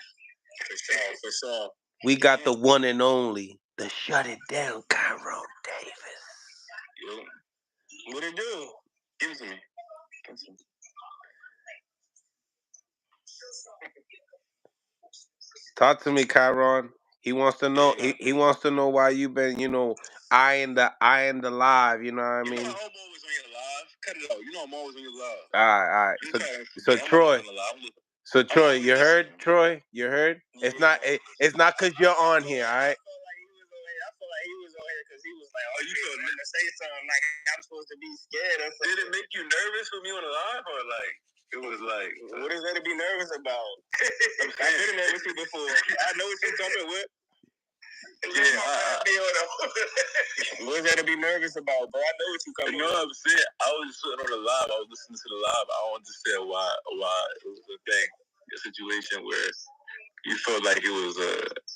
For sure. We got the one and only, the shut it down, Chiron Davis. Yo. What it do? Give it to me. Talk to me, Chiron. He wants to know. He wants to know why you been, eyeing the live. You know what I mean? You know I'm always on your live. Cut it out. You know I'm always on your live. All right. So Troy. So Troy, you heard? Troy, you heard? It's not. It's not because you're on here. All right. I feel like he was on here because he was like, "Oh, you feel to say something like I'm supposed to be scared or something." Did it make you nervous for me on the live, or like it was like, what is there to be nervous about? I've been nervous with you before. I know what you're talking with. Yeah, what is there to be nervous about, bro? I know what you're coming. You know what I'm saying? I was just sitting on the live. I was listening to the live. I don't understand why it was a thing, a situation where you felt like it was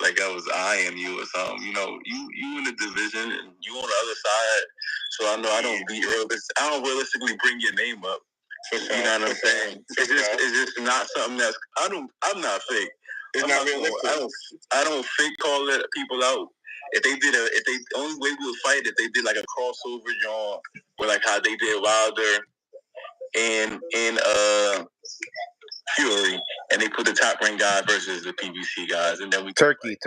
like I was eyeing you or something. You know, you in the division and you on the other side. So I know I don't realistically bring your name up. You know what I'm saying? It's just not something that's I'm not fake. It's not realistic. I don't fake call people out. If they the only way we would fight if they did like a crossover genre or like how they did Wilder and Fury, and they put the top ranked guy versus the PBC guys, and then we Turkey.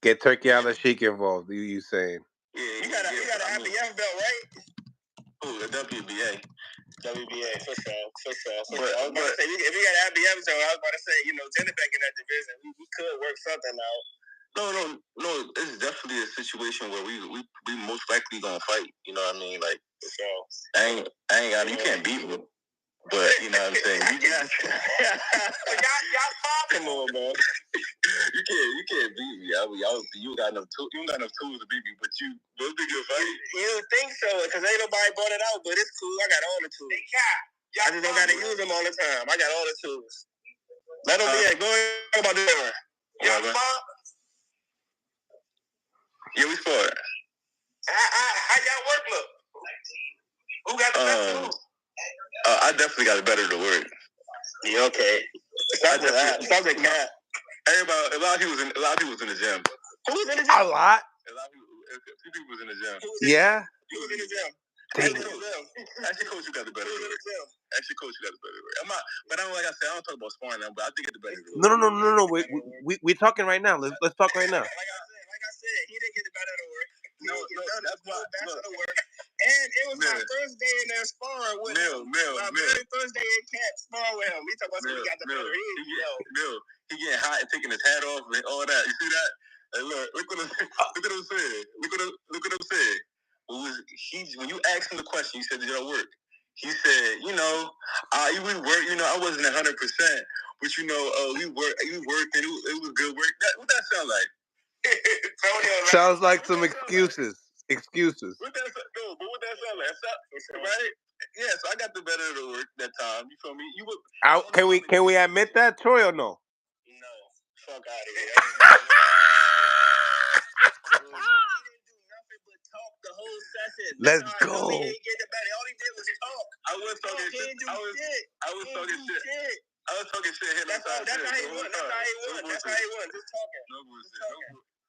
Get Turkey out of Sheik involved. You saying? Yeah, you got an IBF belt, right? Oh, the WBA. WBA for sure. But I was about to say, if you got an IBF belt, I was about to say, Zennebeck in that division, we could work something out. No. It's definitely a situation where we most likely gonna fight. You know what I mean? Like, so I ain't got. You can't beat me. But you know what I'm saying? Y'all talking more, man. You can't beat me. You got enough tools. You got enough tools to beat me, but we'll be good fight. You don't think so? Because ain't nobody brought it out, but it's cool. I got all the tools. I just don't got to use them all the time. I got all the tools. Let them be at. Go ahead about this one. Y'all fought? Yeah, we fought. How y'all work look? Who got the best tools? I definitely got it better to work. Yeah, okay. Stop the cat. Everybody, a lot of people was in the gym. Who was in the gym? A lot. Few people was in the gym. Yeah. Who was in the gym? Actually, coach, you got the better work. But like I said, I don't talk about sparring now, but I think it's the better work. No. We're talking right now. Let's talk right now. Like I said, he didn't get the better work. No, that's the work. And it was my first day in there sparring with him. My very first day in camp sparring with him. We talk about somebody got the better. He getting hot and taking his hat off and all that. You see that? Hey, look what I'm saying. Look what I'm saying. When you asked him the question, you said, "Did y'all work?" He said, we work. I wasn't 100%, but we worked. And it was good work. What that sound like? Sounds like some excuses. What that sound like? Right? Yeah, so I got the better of the work that time. You feel me? Can we admit that, Troy, or no? No. Fuck out of here. He didn't do nothing but talk the whole session. Let's go. All he did was talk. I was talking shit. I was talking shit. That's how he won. Just talking.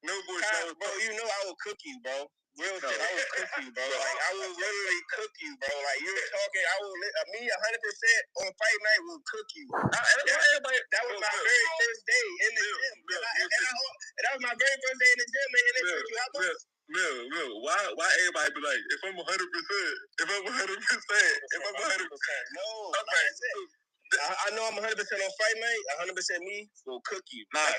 No bullshit, bro. You know I will cook you, bro. Real shit, I will cook you, bro. Like I will literally cook you, bro. Like you're talking, I will. Me 100% on fight night will cook you. That was my very first day in the gym, and that was my very first day in the gym, and it took you how much? Real. Why everybody be like, if I'm 100%, if I'm 100%, if I'm 100%? No, I know I'm 100% on fight night. 100% me will cook you. Nah,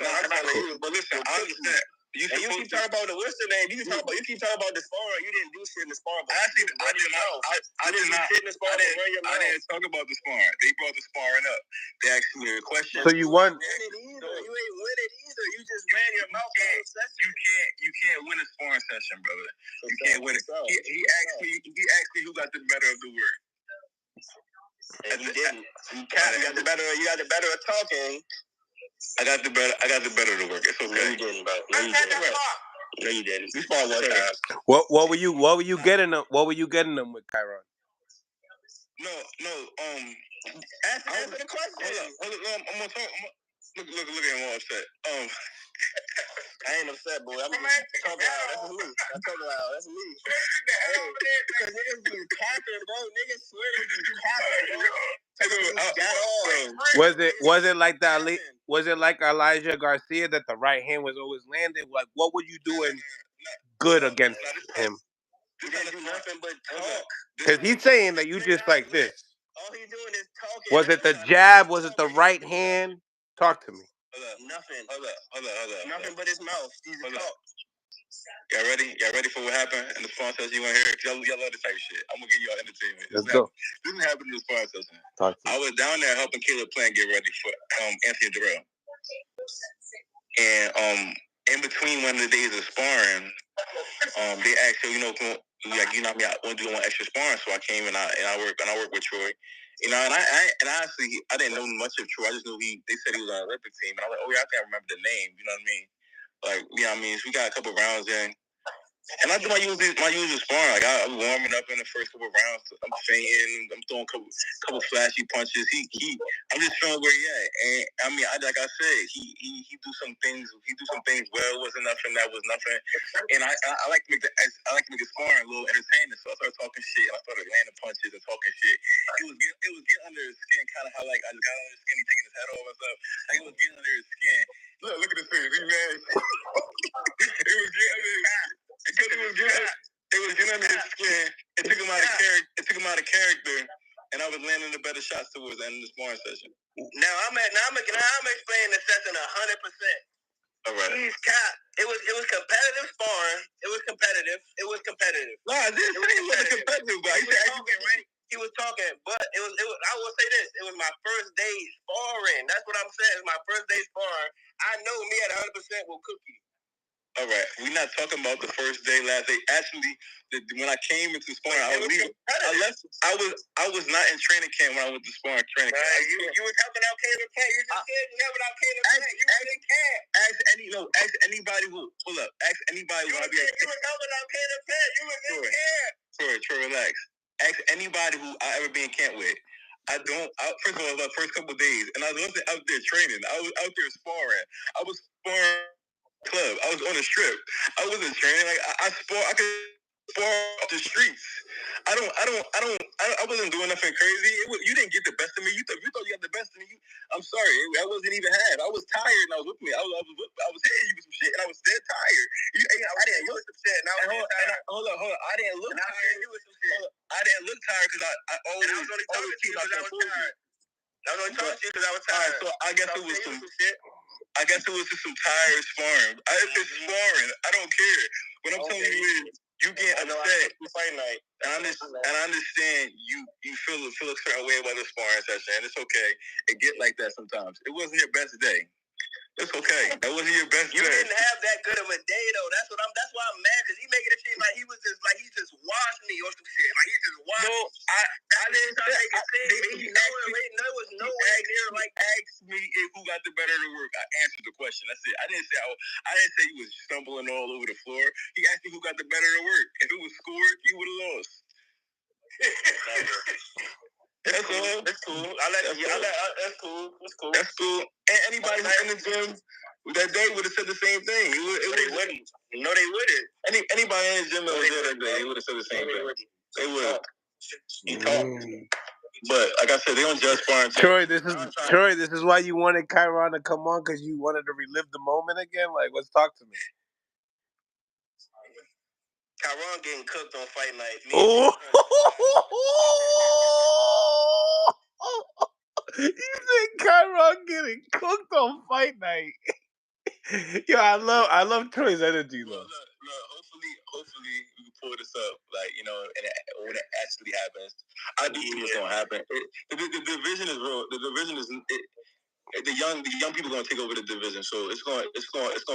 but listen, I understand. You keep talking about the what's the name? You keep talking about the sparring. You didn't do shit in the sparring. Actually, I did not. I didn't talk about the sparring. They brought the sparring up. They asked me a question. So you won. You ain't win it either. You just ran your mouth. You can't win a sparring session, brother. You can't win it. He asked me who got the better of the word. And you didn't. You got the better. You got the better of talking. I got the better of the work. It's okay. No, you didn't, bro. No, you didn't. You fought one time. What were you getting them? What were you getting them with Kyron? No. Answer the question. Hold up. I'm gonna talk. Look at him all upset. I ain't upset, boy. I'm just talking loud. That's me. Hey, because niggas be capping, bro. Niggas swear they be capping, bro. Was it like that? Was it like Elijah Garcia that the right hand was always landing? Like, what were you doing good against him? You didn't do nothing but talk. Because he's saying that you just like this. All he's doing is talking. Was it the jab? Was it the right hand? Talk to me. Nothing. Hold up. Nothing but his mouth. He's a talk. Y'all ready? Y'all ready for what happened in the spawn session? You want to hear it? Y'all love this type of shit. I'm going to give y'all entertainment. Let's go. This didn't happen in the spawn session. I was down there helping Caleb Plant get ready for Anthony Durrell. And in between one of the days of sparring, they asked, I want to do one extra sparring. So I came and I work with Troy. You know, and honestly, I didn't know much of Troy. I just knew they said he was on the Olympic team. And I was like, oh yeah, I can't remember the name. You know what I mean? Like, you know what I mean? So we got a couple rounds in. And I do my usual sparring. Like, I'm warming up in the first couple rounds. I'm feinting. I'm throwing a couple flashy punches. I'm just feeling where he at. And I mean, like I said, he do some things. He do some things well. Wasn't nothing. That was nothing. And I like to make the sparring a little entertaining. So I started talking shit. And I started landing punches and talking shit. It was getting under his skin, kind of how like I got under his skin, he taking his head off and stuff. Like it was getting under his skin. Look at this face. He mad. It was getting under his skin. Because it was getting under his skin. It took him out of character. And I was landing the better shots towards the end of the sparring session. Now I'm explaining the session 100%. All right. He's cap. It was competitive sparring. It was competitive. No, I didn't say it wasn't competitive, but he was talking, but it was. I will say this: it was my first day sparring. That's what I'm saying. It's my first day sparring. I know me at 100% will cook you. All right, we're not talking about the first day, last day. Actually, when I came into sparring, I was not in training camp when I went to sparring training camp. You was helping out Caleb Plant. You just said you helping out Caleb Plant. You was in camp. Ask anybody who pull up. Ask anybody who you was helping out Caleb Plant. You was in camp. Troy, relax. Ask anybody who I ever been in camp with. First of all, my first couple of days, and I wasn't out there training. I was out there sparring. I was sparring club. I was on the strip. I wasn't training. Like I could spar off the streets. I wasn't doing nothing crazy. You didn't get the best of me. You thought you got the best of me. I'm sorry. I wasn't even half. I was tired and I was with me. I was hitting you with some shit and I was dead tired. I didn't look some shit. Hold on. I didn't look tired. I didn't look tired because I always keep myself tired. I was only talking to you because I was tired. So I guess it was some shit. I guess it was just some tired sparring. If it's sparring, I don't care. What I'm telling you is, you get upset. And I understand you feel a certain way about the sparring session, and it's okay. It get like that sometimes. It wasn't your best day. It's okay. That wasn't your best day. You didn't have that good of a day though. That's why I'm mad, because he making it seem like he just washed me or some shit. Like he just washed me. No, I didn't make it seem. There was no way near like asked me who got the better of the work. I answered the question. That's it. I didn't say he was stumbling all over the floor. He asked me who got the better of the work. If it was scored, you would have lost. That's cool. That's cool. That's cool. And anybody who's in the gym, That day would have said the same thing. They wouldn't. No, they wouldn't. Anybody in the gym that was there that day, they would have said the same thing. They would. He talked. But like I said, they don't judge sparring. Troy, this is why you wanted Chiron to come on, because you wanted to relive the moment again. Like, let's talk to me. Chiron getting cooked on fight night. You think Chiron getting cooked on fight night? Yo, I love Troy's energy, though. Look, hopefully we can pull this up, like, you know, and when it actually happens, I do think it's gonna happen. The division is real. The division is the young people gonna take over the division, so it's gonna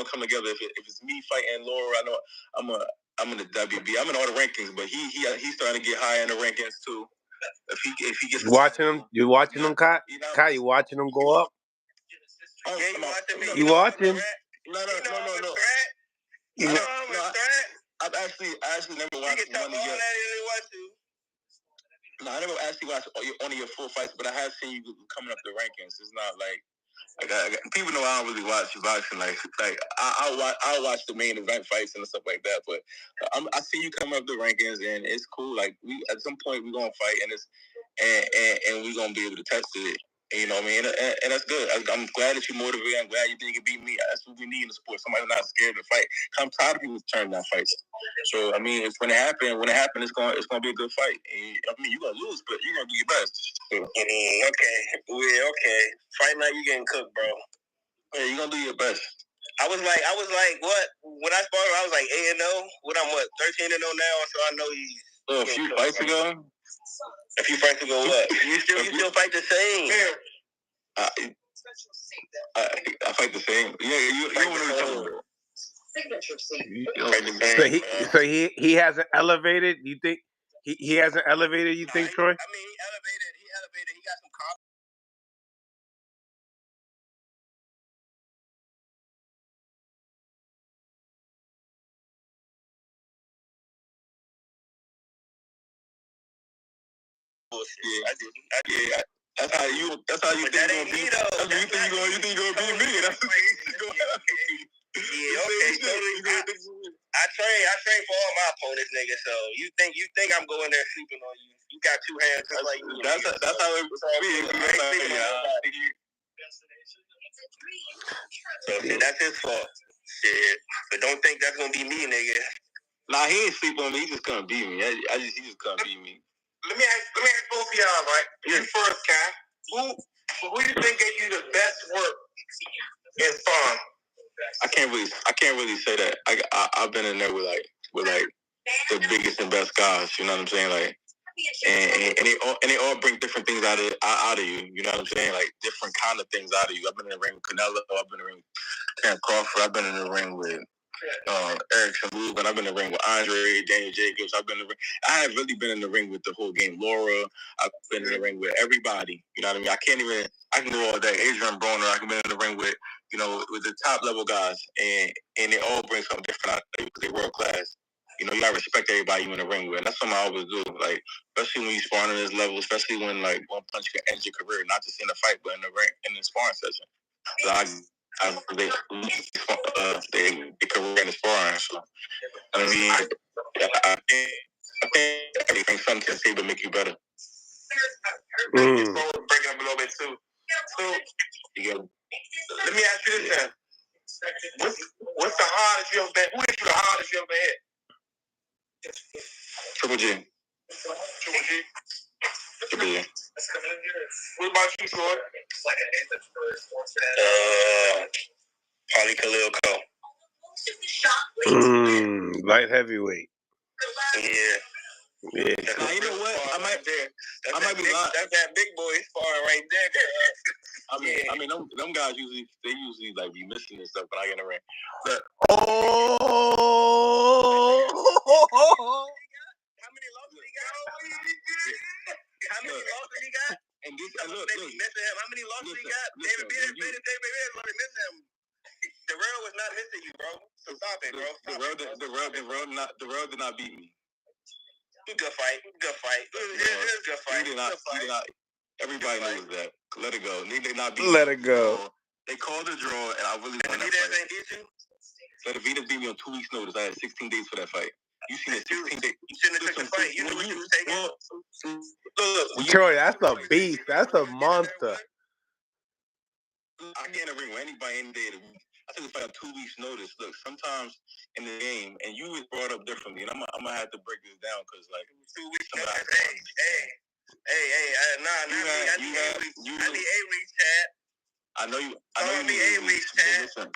come together. If it's me fighting Laura, I know I'm in the WB. I'm in all the rankings, but he's starting to get high in the rankings too. If he gets watching him, you watching him, Kai? Kai, you watching him go up? You watching? No. I've actually never watched one of your. No, I never actually watched one of your full fights, but I have seen you coming up the rankings. It's not like people know I don't really watch boxing. Like I'll watch the main event fights and stuff like that. But I see you coming up the rankings, and it's cool. Like we at some point we're gonna fight, and we're gonna be able to test it. You know what I mean? And that's good. I'm glad that you're motivated. I'm glad you think you can beat me. That's what we need in the sport. Somebody not scared to fight. I'm tired of people turning down fights. So I mean, it's when it happens, it's gonna be a good fight. And, I mean, you're gonna lose, but you're gonna do your best. So, okay. Fight night, you getting cooked, bro. Yeah, you're gonna do your best. I was like, what? When I started, I was like 8-0. What I'm 13-0 now. So I know he's. A few fights ago. A few fights ago, what? You still fight the same? I fight the same. Yeah, you don't know each other. So he hasn't elevated. You think he hasn't elevated? You think, Troy? I mean, he elevated. He got some confidence. Yeah. That's how you think you're gonna beat me. You think you're gonna beat me. That's the thing. Yeah, okay. I train for all my opponents, nigga. So you think I'm going there sleeping on you? You got two hands just like you. That's how it was. So that's his fault. Shit. But don't think that's gonna be me, nigga. Nah, he ain't sleep on me. He just couldn't beat me. He just couldn't beat me. Let me ask both of y'all, right? You first, Kai. Who do you think gave you the best work in sparring? I can't really say that. I've been in there with the biggest and best guys. You know what I'm saying? Like, and they all bring different things out of you. You know what I'm saying? Like different kind of things out of you. I've been in the ring with Canelo. I've been in the ring with Cam Crawford. I've been in the ring with Eric Shambu, and I've been in the ring with Andre, Daniel Jacobs. I have really been in the ring with the whole game. Laura, I've been in the ring with everybody. You know what I mean? I can go all day. Adrian Broner, I can be in the ring with, with the top level guys, and they all bring something different out of you because they're world class. You know, you gotta respect everybody you in the ring with. And that's something I always do. Like, especially when you sparring at this level, especially when like one punch can end your career, not just in the fight, but in the ring, in the sparring session. So they career in the sparring. So I mean, I think everything something to say to make you better. Breaking up a little bit too. So let me ask you this then. What's the hardest you ever been? Who is the hardest you ever hit? Triple G. What about you, Troy? Probably Khalil Cole. Light heavyweight. Yeah. Now, you know what? I might be lying. That's that big boy sparring right there. I mean, them guys usually like be missing and stuff when I get in the ring. But, how many losses he got? And look. How many losses he got? David Beard missing him. The world was not missing you, bro. So stop it, bro. The world did not beat me. Good fight. He did not. Everybody knows that. Let it go. They did not beat me. Let it go. They called a draw, and I really wanted that fight. Ain't beat you? So the Vita beat me on 2 weeks' notice. I had 16 days for that fight. You seen it 16 days. You shouldn't have took the fight. You knew what you was taking. Look, Troy, that's a beast. That's a monster. I get in the ring with anybody any day of the week. I took the fight on 2 weeks' notice. Look, sometimes in the game, and you was brought up differently, and I'm gonna have to break this down because like 2 weeks. Nah, not me. I need 8 weeks. I need 8 weeks, Chad. I know you need 8 weeks, Chad. Listen,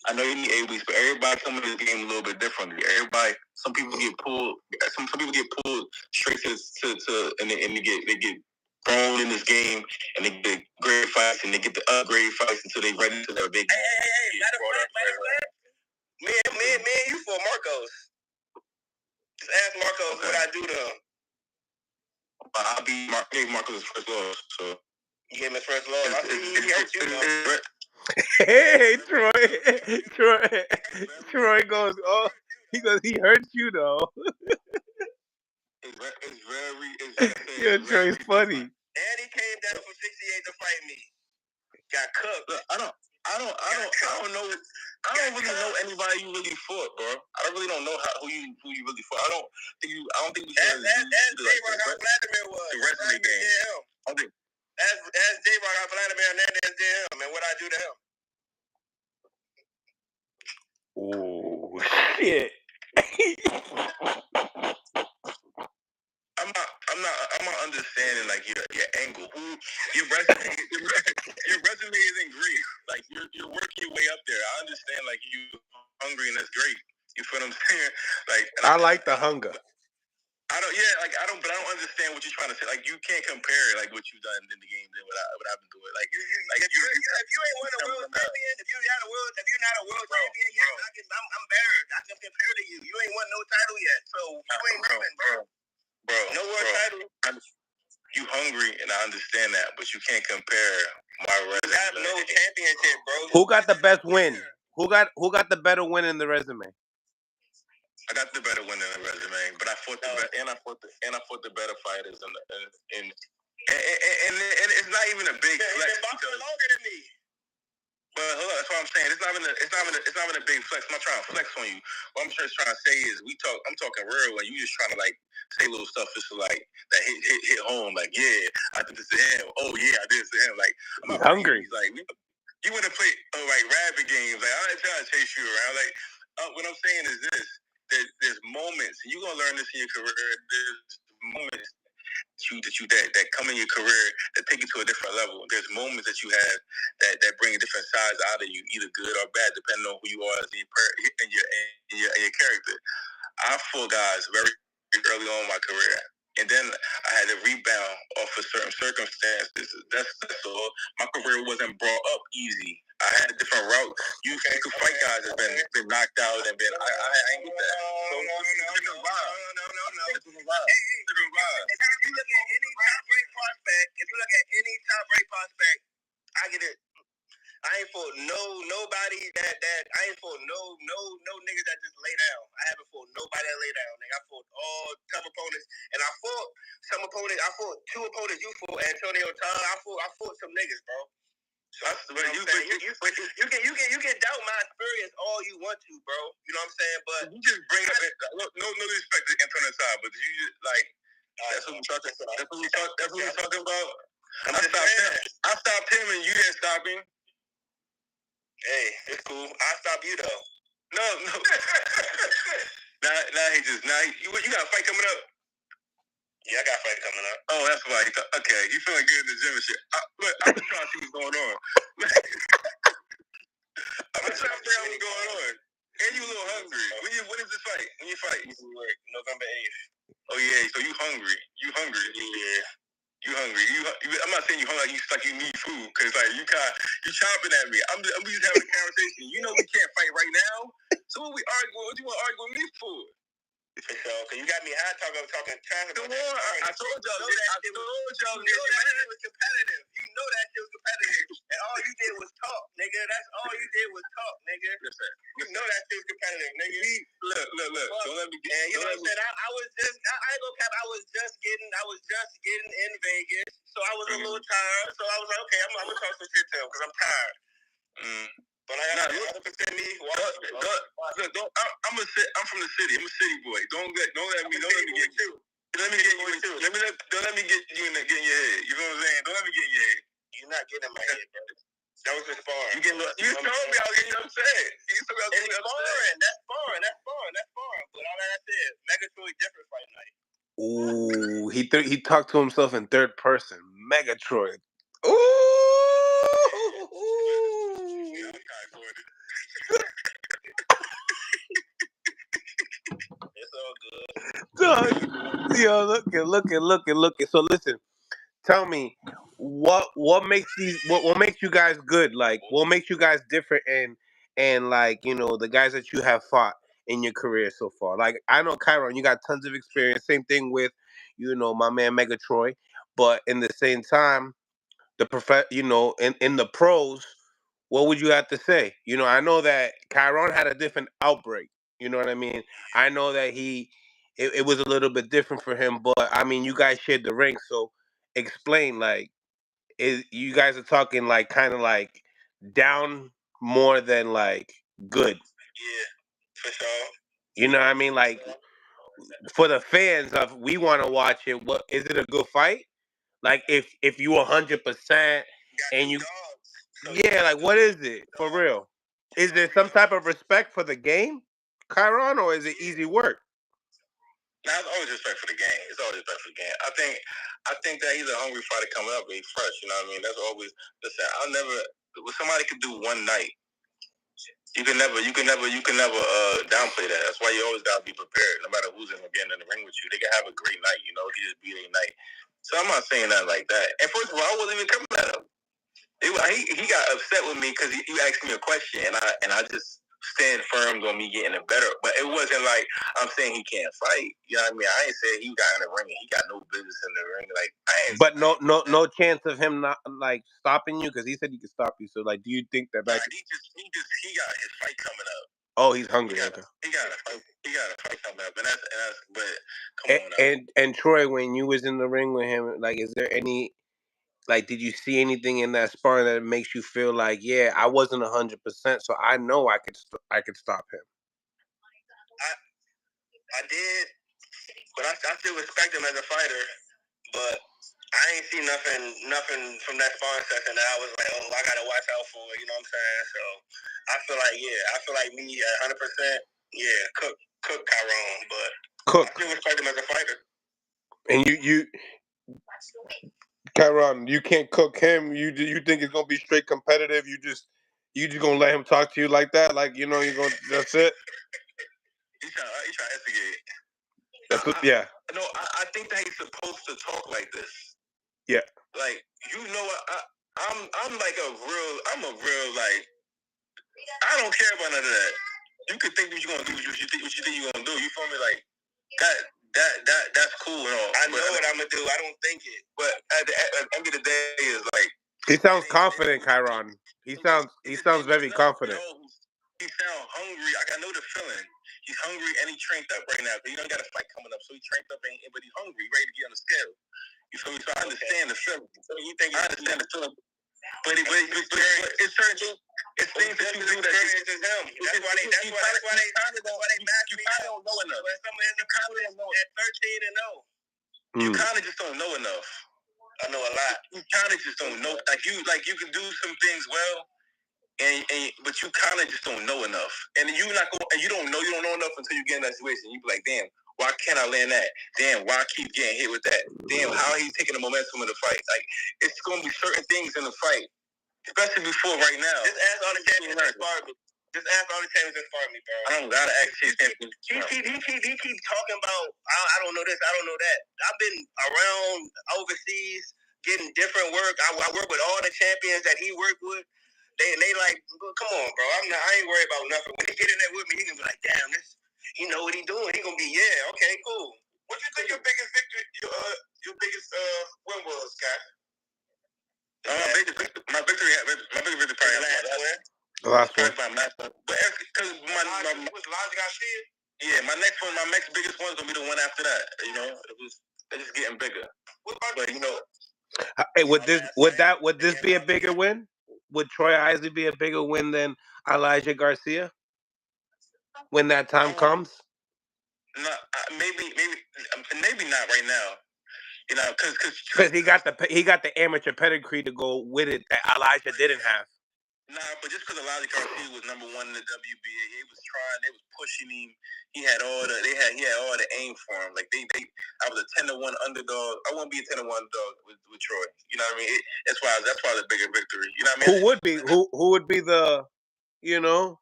I know you need 8 weeks, but everybody come in this game a little bit differently. Some people get pulled. Some people get pulled straight to and they get thrown in this game, and they get great fights, and they get the upgrade fights until they ready to their big. Hey, matter of fact, me and you for Marcos. Just ask Marcos what I do to him. I gave Marcos his first loss, so you gave him his first loss. He hurt you, though. Hey, Troy goes, oh, he hurt you though. Yeah, Troy's funny. And he came down from 68 to fight me. Got cooked. Look, I don't know. I don't really know anybody you really fought, bro. I really don't know who you really fought. I don't think we should. As J-Rock how Vladimir was. The resume game. As J-Rock how Vladimir Hernandez did him, and what I do to him. Oh shit. I'm not understanding like your angle. Your resume isn't great. Like you're working your way up there. I understand like you hungry and that's great. You feel what I'm saying? Like I like the hunger. But I don't understand what you're trying to say. Like you can't compare like what you've done in the game than what I've been doing. Like if you ain't won a world champion, if you're not a world champion yet, I'm embarrassed. I can compare to you. You ain't won no title yet, so you ain't nothing, bro. Bro, no world title. You hungry, and I understand that, but you can't compare my resume. You have no championship, bro. Who got the best win? Who got the better win in the resume? I got the better win in the resume, but I fought the better fighters and it's not even a big flex. He's been boxing longer than me. But hold on, that's what I'm saying. It's not even a big flex. I'm not trying to flex on you. What I'm just trying to say is I'm talking real, and you just trying to like say little stuff just to like that hit home. Like, yeah, I did this to him. Oh yeah, I did this to him. Like, I'm not hungry. Like, you want to play like rabbit games. Like, I ain't trying to chase you around. Like, what I'm saying is this: there's moments, and you're gonna learn this in your career. There's moments that come in your career that take you to a different level. There's moments that you have that bring different sides out of you, either good or bad, depending on who you are in your character. I fought guys very early on in my career, and then I had to rebound off of certain circumstances. That's all. My career wasn't brought up easy. I had a different route. You could fight guys that have been knocked out and been. I ain't with that. So no. Different vibe. If you look at any top rate prospect, I get it. I ain't fought nobody that I ain't fought no niggas that just lay down. I haven't fought nobody that lay down. Nigga, I fought all tough opponents, and I fought some opponents. I fought 2 opponents. You fought Antonio Tan. I fought some niggas, bro. So you can doubt my experience all you want to, bro. You know what I'm saying? But you just bring up no disrespect to Antonio Tan, but you just like that's what we talking about. I stopped him, and you didn't stop him. Hey, it's cool. I'll stop you though. No. You got a fight coming up? Yeah, I got a fight coming up. Oh, that's why. Okay, you feeling good in the gym and shit. Look, I'm just trying to see what's going on. I'm just trying to figure out what's going on. And you a little hungry. When is this fight? When you fight? November 8th. Oh yeah, so you hungry. Yeah. You hungry? I'm not saying you hungry like you need food, cause like you chomping at me. I'm just having a conversation. You know we can't fight right now, so what we arguing? What you want to argue with me for? For sure, cause you got me high talking traffic. Come on, I told y'all. You know that shit was competitive. You know that shit was competitive, and all you did was talk, nigga. That's all you did was talk, nigga. Listen. You know that shit was competitive, nigga. Look. Don't let me get. And you know what I'm saying? I ain't gonna cap. I was just getting in Vegas, so I was a little tired. So I was like, okay, I'm gonna talk some shit to him because I'm tired. But I got 100% me. Look, I'm from the city. I'm a city boy. Don't let me get you. Don't let me get you in your head. You know what I'm saying? Don't let me get in your head. You're not getting in my head, bro. That was just sparring. You told me I was getting upset. You told me I was getting upset. That's sparring. But all that I said, Megatroid different fight night. Ooh, he talked to himself in third person. Megatroid. Ooh. It's all good. Yo, look it. So listen, tell me what makes what makes you guys good? Like what makes you guys different and like, you know, the guys that you have fought in your career so far. Like I know Chiron, you got tons of experience. Same thing with, you know, my man Megatroy. But in the same time, you know, in the pros, what would you have to say? You know, I know that Chiron had a different outbreak. You know what I mean? I know that it was a little bit different for him, but I mean, you guys shared the ring, so explain. Like, is you guys are talking like kind of like down more than like good? Yeah, for sure. You know what I mean? Like for the fans of we want to watch it. What is it a good fight? Like if you 100% and you yeah, like what is it for real? Is there some type of respect for the game, Chiron, or is it easy work? Now, it's always respect for the game. It's always respect for the game. I think that he's a hungry fighter coming up and he's fresh. You know what I mean? That's always. Listen, I'll never. What somebody could do one night, you can never downplay that. That's why you always gotta be prepared. No matter who's in the ring with you, they can have a great night. You know, he just beat a night. So I'm not saying that like that. And first of all, I wasn't even coming at him. He got upset with me because you asked me a question and I just stand firm on me getting it better. But it wasn't like I'm saying he can't fight. You know what I mean? I ain't saying he got in the ring and he got no business in the ring. Like I ain't. But no chance of him not like stopping you because he said he could stop you. So like, do you think that? Nah, he got his fight coming up. Oh, he's hungry. He got a fight coming up, and that's but come on now. And Troy, when you was in the ring with him, like, is there any like, did you see anything in that sparring that makes you feel like, yeah, I wasn't 100%, so I know I could stop him. I did, but I still respect him as a fighter. But I ain't see nothing from that sparring session that I was like, oh, I gotta watch out for. You know what I'm saying? So I feel like me at 100%. Yeah, cook Chiron, but Cook. I still respect him as a fighter. And you Chiron, you can't cook him. You think it's gonna be straight competitive? You just gonna let him talk to you like that? Like, you know, that's it. He's trying to instigate. That's what, yeah. No, I think that he's supposed to talk like this. Yeah. Like, you know what? I'm like I'm a real like. I don't care about none of that. You can think what you're gonna do, what you think you're gonna do. You feel me? Like that's cool and all. I know what I'm gonna do. I don't think it. But at the end of the day, is like he sounds confident, Chiron. He sounds very confident. He sounds hungry. I know the feeling. He's hungry and he's trained up right now. You don't got a fight coming up, so he's trained up but he's hungry, ready to get on the scale. You feel me? So I understand the feeling. So you think I understand the feeling. But it's certain things. It's things that you do that is him. That's why they match me don't know enough. You kind of don't know at 13 and 0. You kind of just don't know enough. I know a lot. You kind of just don't know. Like you can do some things well, but you kind of just don't know enough. And you don't know enough until you get in that situation. You be like, damn, why can't I land that? Damn, why I keep getting hit with that? Damn, how he's taking the momentum of the fight? Like it's gonna be certain things in the fight. Especially before right now. Just ask all the champions that sparred me. Just ask all the champions that sparred me, bro. I don't gotta ask his champions. He keep talking about I don't know this, I don't know that. I've been around overseas getting different work. I work with all the champions that he worked with. They like, come on, bro. I ain't worried about nothing. When he get in there with me, he gonna be like, damn, he know what he doing. He gonna be, yeah, okay, cool. What you think your biggest victory, your biggest win was, Scott? My victory probably the last one. But because was Logic Garcia? Yeah, my next biggest one is gonna be the one after that. You know, it's just getting bigger. But you know, hey, would this be a bigger win? would Troy Isley be a bigger win than Elijah Garcia when that time comes? No, maybe not right now. You know, because he got the amateur pedigree to go with it that Elijah didn't have. Nah, but just because Elijah Garcia was number one in the WBA, they was trying, they was pushing him. He had all the aim for him. Like I was a 10-1 underdog. I won't be a 10-1 underdog with Troy. You know what I mean? That's why the bigger victory. You know what I mean? Who would be the, you know?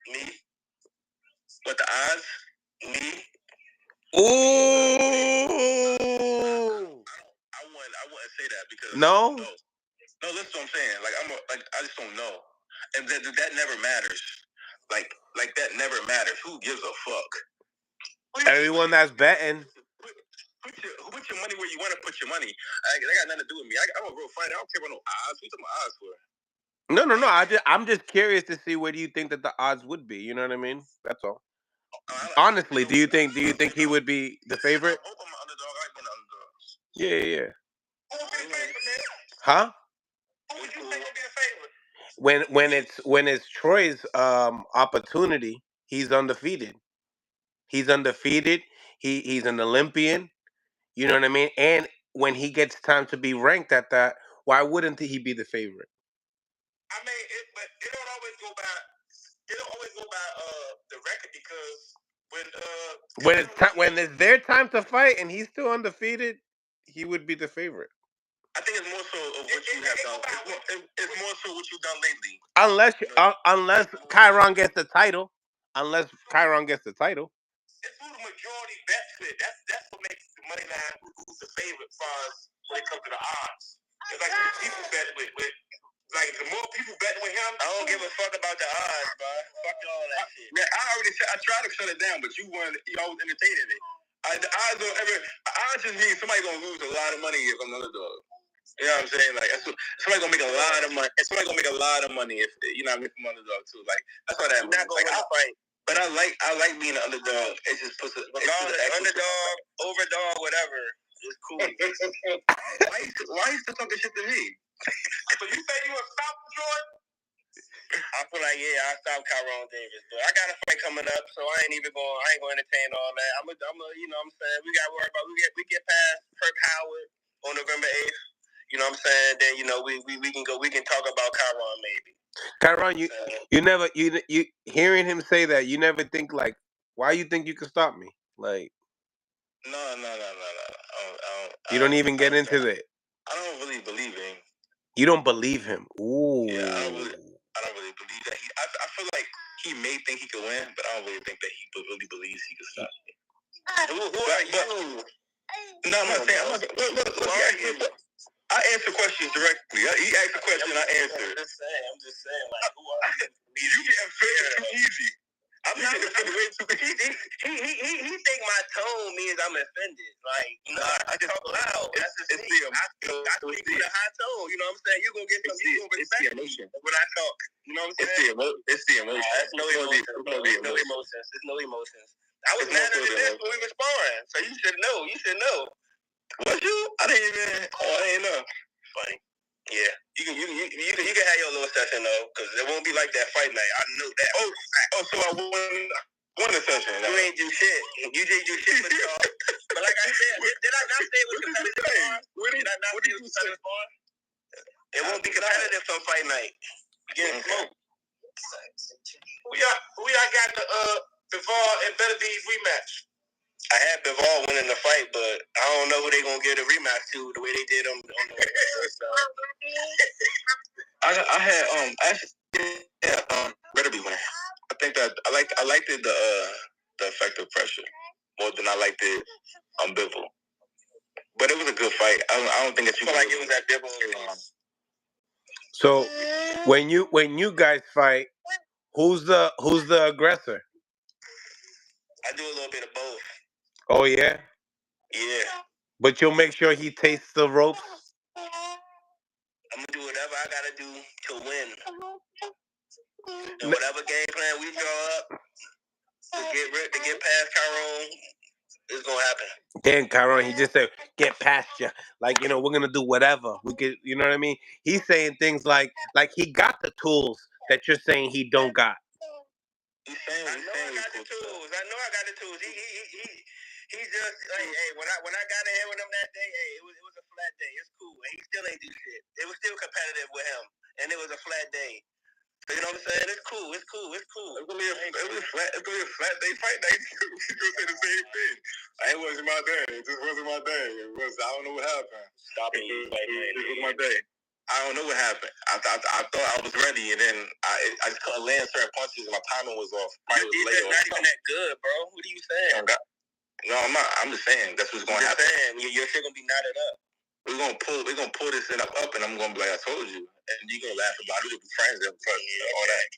Me. What the odds? Me. Ooh. I wouldn't say that because no, listen to what I'm saying. Like I just don't know, and that never matters. Like that never matters. Who gives a fuck? Everyone that's betting. Put your money where you want to put your money. That got nothing to do with me. I'm a real fighter. I don't care about no odds. What you talking about odds for? No. I'm just curious to see what do you think that the odds would be. You know what I mean? That's all. Honestly, do you think he would be the favorite? I hope I'm an underdog. I like being an underdog. Yeah. Who would be the favorite, man? Huh? Who would you think would be the When favorite? it's Troy's opportunity, he's undefeated. He's undefeated. He's an Olympian. You know what I mean? And when he gets time to be ranked at that, why wouldn't he be the favorite? I mean, but it don't always go by. It don't always go by the record because when it's their time to fight and he's still undefeated, he would be the favorite. I think it's more so of what you have done. It's more so what you've done lately. Unless Chiron gets the title. Unless Chiron gets the title. It's who the majority bets with. That's what makes the money line who's the favorite for us when it comes to the odds. It's like people bet with like the more people bet with him. I don't give a fuck about the odds, bro. Fuck all that shit. Man, I already said I tried to shut it down, but you always entertaining it. The odds don't ever. Odds just mean somebody gonna lose a lot of money if I'm another dog. You know what I'm saying? Like somebody gonna make a lot of money. Somebody gonna make a lot of money if you know what I mean from underdog too. Like that's what that means. Not gonna fight. But I like being an underdog. It just puts it. Underdog, overdog, whatever. It's cool. Why you still talking shit to me? So you say you would stop Jordan? I feel like I stopped Chiron Davis, but I got a fight coming up, so I ain't gonna entertain all that. I'm you know what I'm saying, we gotta worry about we get past Herb Howard on November 8th. You know what I'm saying? Then we can talk about Chiron maybe. Chiron, you never you hearing him say that, you never think like, why you think you can stop me? Like No. You don't even get into it. I don't really believe him. You don't believe him. Ooh. Yeah, I don't really believe that. I feel like he may think he could win, but I don't really think that he really believes he could stop me. Who are you? No, I'm not saying. Look, I answer questions directly. He asked a question, I answered. I'm just saying, like, who are you? You get offended too easy. I'm not offended way too easy. He think my tone means I'm offended. Like, I talk loud. That's just me. I speak with a high tone. You know what I'm saying? You're gonna get some. You gonna respect the emotion when I talk. You know what I'm saying? It's the emotion. It's no emotions. It's no emotions. I was mad at this when we were sparring. So you should know. You should know. Was you? I didn't know. Funny. Yeah. You can have your little session though, because it won't be like that fight night. I know that. So I won the session. You ain't do shit. You didn't do shit for y'all. But like I said, did I not say it was competitive sparring? Did I not say it was competitive sparring? It won't be competitive for fight night. You getting smoked. We got the Bivol and Benavidez rematch. I had Bivol winning the fight, but I don't know who they gonna give the rematch to the way they did on the first time. I had better be winning. I think that I liked it, the effective pressure more than I liked it on Bivol. But it was a good fight. I don't think that you feel like it was that Bivol. So when you guys fight, who's the aggressor? I do a little bit of both. Oh yeah? Yeah. But you'll make sure he tastes the ropes? I'm gonna do whatever I gotta do to win. And whatever game plan we draw up to get past Chiron, It's gonna happen. Then Kyron, he just said, "Get past you." Like, we're gonna do whatever we could. You know what I mean? He's saying things like he got the tools that you're saying he don't got. I know I got the tools. He's just like, hey, when I got in here with him that day, hey, it was a flat day. It's cool. And he still ain't do shit. It was still competitive with him, and it was a flat day. So you know what I'm saying? It's cool. It's cool. It's gonna be a flat day fight night. We gonna say the same thing. It wasn't my day. It just wasn't my day. I don't know what happened. It was my day. I don't know what happened. I thought I was ready, and then I just couldn't land certain punches, and my timing was off. Your defense not even that good, bro. What are you saying? No, I'm not. I'm just saying that's what's going to happen. Your shit gonna be knotted up. We're gonna pull this thing up, and I'm gonna be like, I told you, and you gonna laugh about it. We'll be friends and all that.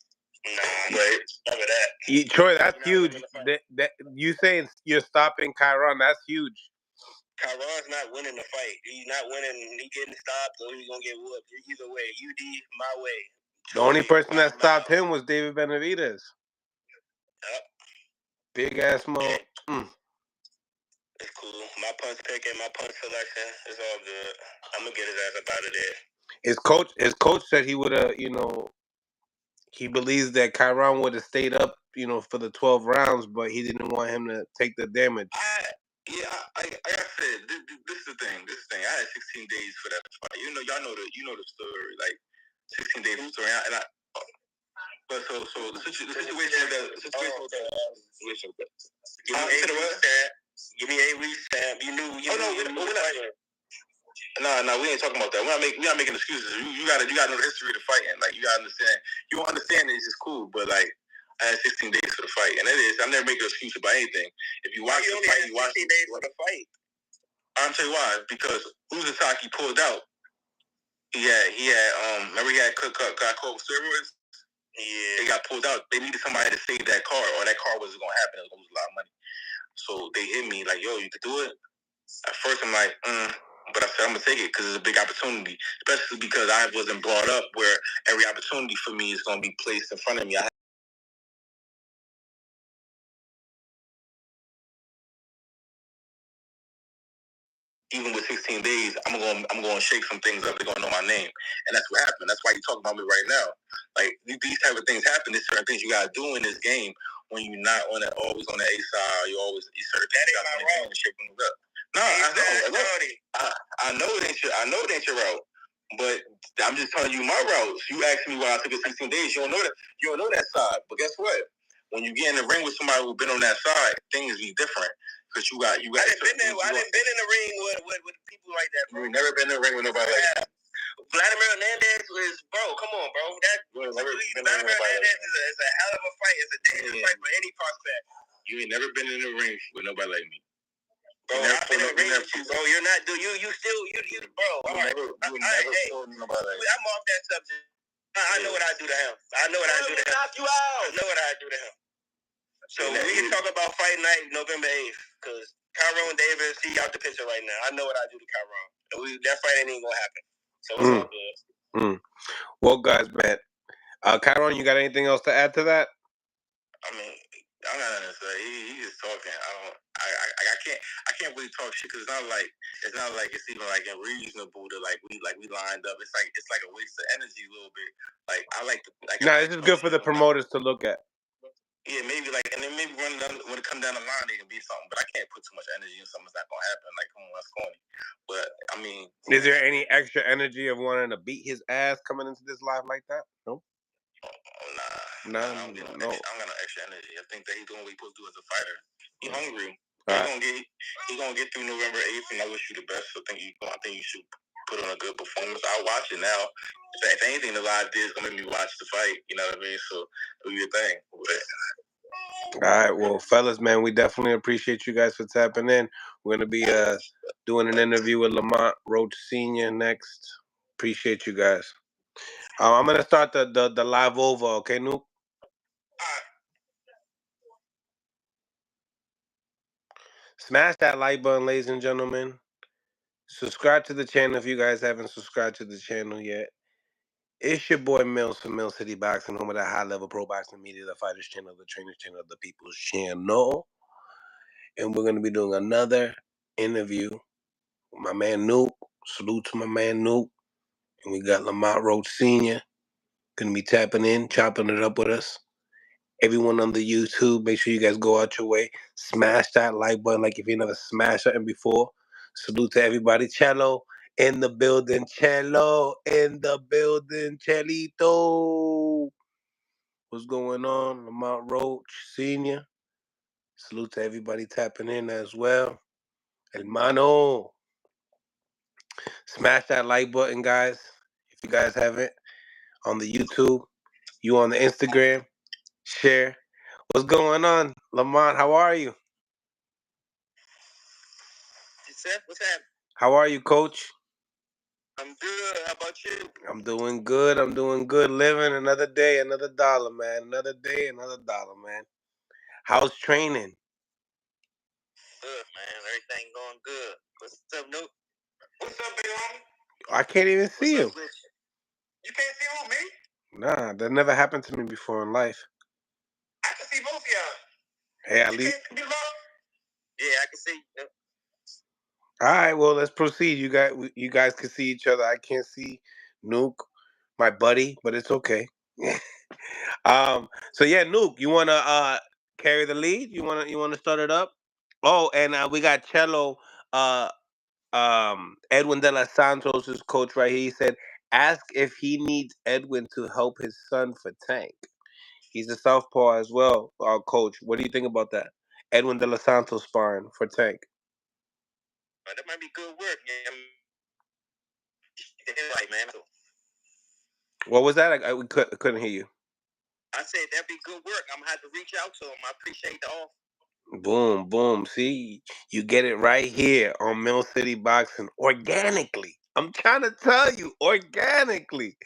Nah, wait, none of that. Troy, that's huge. That you saying you're stopping Kyron, that's huge. Kyron's not winning the fight. He's not winning. He getting stopped, or he's gonna get whooped. Either way, UD my way. The only person that stopped him was David Benavidez. Yep. Big ass mo. It's cool. My punch pick and my punch selection is all good. I'm gonna get his ass up out of there. His coach said he would have, he believes that Kyron would have stayed up, for the 12 rounds, but he didn't want him to take the damage. Like I said, this is the thing. I had 16 days for that fight. Y'all know the story. Like 16 days for the story. But so the situation give me a restamp. You knew. No, we ain't talking about that. We're not making excuses. You gotta know the history of the fighting. Like you gotta understand. You don't understand it, it's just cool. But like I had 16 days for the fight, and it is. I'm never making an excuse about anything. If you watch the fight, you watch 16 days for the fight. I'm tell you why. Because Uzataki pulled out. He had remember he had got caught with steroids. Yeah, he got pulled out. They needed somebody to save that car, or that car wasn't gonna happen. It was gonna lose a lot of money. So they hit me like, "Yo, you could do it." At first, I'm like, but I said I'm gonna take it because it's a big opportunity, especially because I wasn't brought up where every opportunity for me is gonna be placed in front of me. Even with 16 days, I'm gonna shake some things up. They're gonna know my name, and that's what happened. That's why you talk about me right now. Like these type of things happen. There's certain things you gotta do in this game when you're not always on the A side. You certain things you gotta do to shake things up. No, I know it ain't your route. But I'm just telling you my routes. You asked me why I took it 16 days. You don't know that side. But guess what? When you get in the ring with somebody who's been on that side, things be different. Because you got. I didn't been in the ring with people like that. Bro. You never been in the ring with nobody like that. Vladimir Hernandez is, bro. Come on, bro. Vladimir Hernandez is a hell of a fight. It's a dangerous fight for any prospect. You ain't never been in the ring with nobody like me. Bro, I've been in the ring with you, bro. You're not, bro. You never told nobody like that. I'm off that subject. I know what I do to him. I know what I do to him. So we can talk about fight night November 8th, because Kyron Davis, he out the picture right now. I know what I do to Kyron. That fight ain't even gonna happen. So it's all good. Well, guys, man. Kyron, you got anything else to add to that? I mean, I'm not gonna say he's just talking. I can't really talk shit because it's not like it's even like reasonable to we lined up. It's like a waste of energy a little bit. Like I like to this is good for the promoters to look at. Yeah, maybe and then maybe when it comes down the line, it can be something. But I can't put too much energy in something that's not gonna happen. Like, come on, that's corny. But I mean, is there any extra energy of wanting to beat his ass coming into this live like that? No. Nah. I'm got no extra energy. I think that he's doing what he's supposed to do as a fighter. He's hungry. He's gonna get through November 8th, and I wish you the best. So I think you should put on a good performance. I'll watch it now. If anything, the live is gonna make me watch the fight. You know what I mean? So do your thing. All right, well, fellas, man, we definitely appreciate you guys for tapping in. We're gonna be doing an interview with Lamont Roach Sr. next. Appreciate you guys. I'm gonna start the live over, okay, Noop? Smash that like button, ladies and gentlemen. Subscribe to the channel if you guys haven't subscribed to the channel yet. It's your boy Mills from Mill City Boxing, home of the high level pro boxing media, the fighters channel, the trainers channel, the people's channel. and we're gonna be doing another interview with my man Nuke. Salute to my man Nuke. And we got Lamont Roach Sr. gonna be tapping in, chopping it up with us. Everyone on the YouTube, make sure you guys go out your way. Smash that like button like if you never smashed something before. Salute to everybody. Cello in the building. Cello in the building. Chelito. What's going on? Lamont Roach Sr. Salute to everybody tapping in as well. Hermano. Smash that like button, guys. If you guys haven't, on the YouTube, you on the Instagram, share. What's going on? Lamont, how are you? What's happening? How are you, Coach? I'm good. How about you? I'm doing good. I'm doing good. Living another day, another dollar, man. Another day, another dollar, man. How's training? Good, man. Everything going good. What's up, Nuke? What's up, big homie? I can't even see you. You can't see who, me? Nah, that never happened to me before in life. I can see both of y'all. Hey, at least. Yeah, I can see. All right, well, let's proceed. You guys can see each other. I can't see Nuke, my buddy, but it's okay. So yeah, Nuke, you wanna carry the lead? You wanna start it up? Oh, and we got Cello, uh, Edwin De Los Santos' coach right here. He said, ask if he needs Edwin to help his son for Tank. He's a southpaw as well, coach. What do you think about that? Edwin De Los Santos sparring for Tank. That might be good work. Yeah, right, man. What was that? I couldn't hear you. I said that'd be good work. I'm gonna have to reach out to him. I appreciate the offer. Boom, boom. See, you get it right here on Mill City Boxing organically. I'm trying to tell you, organically.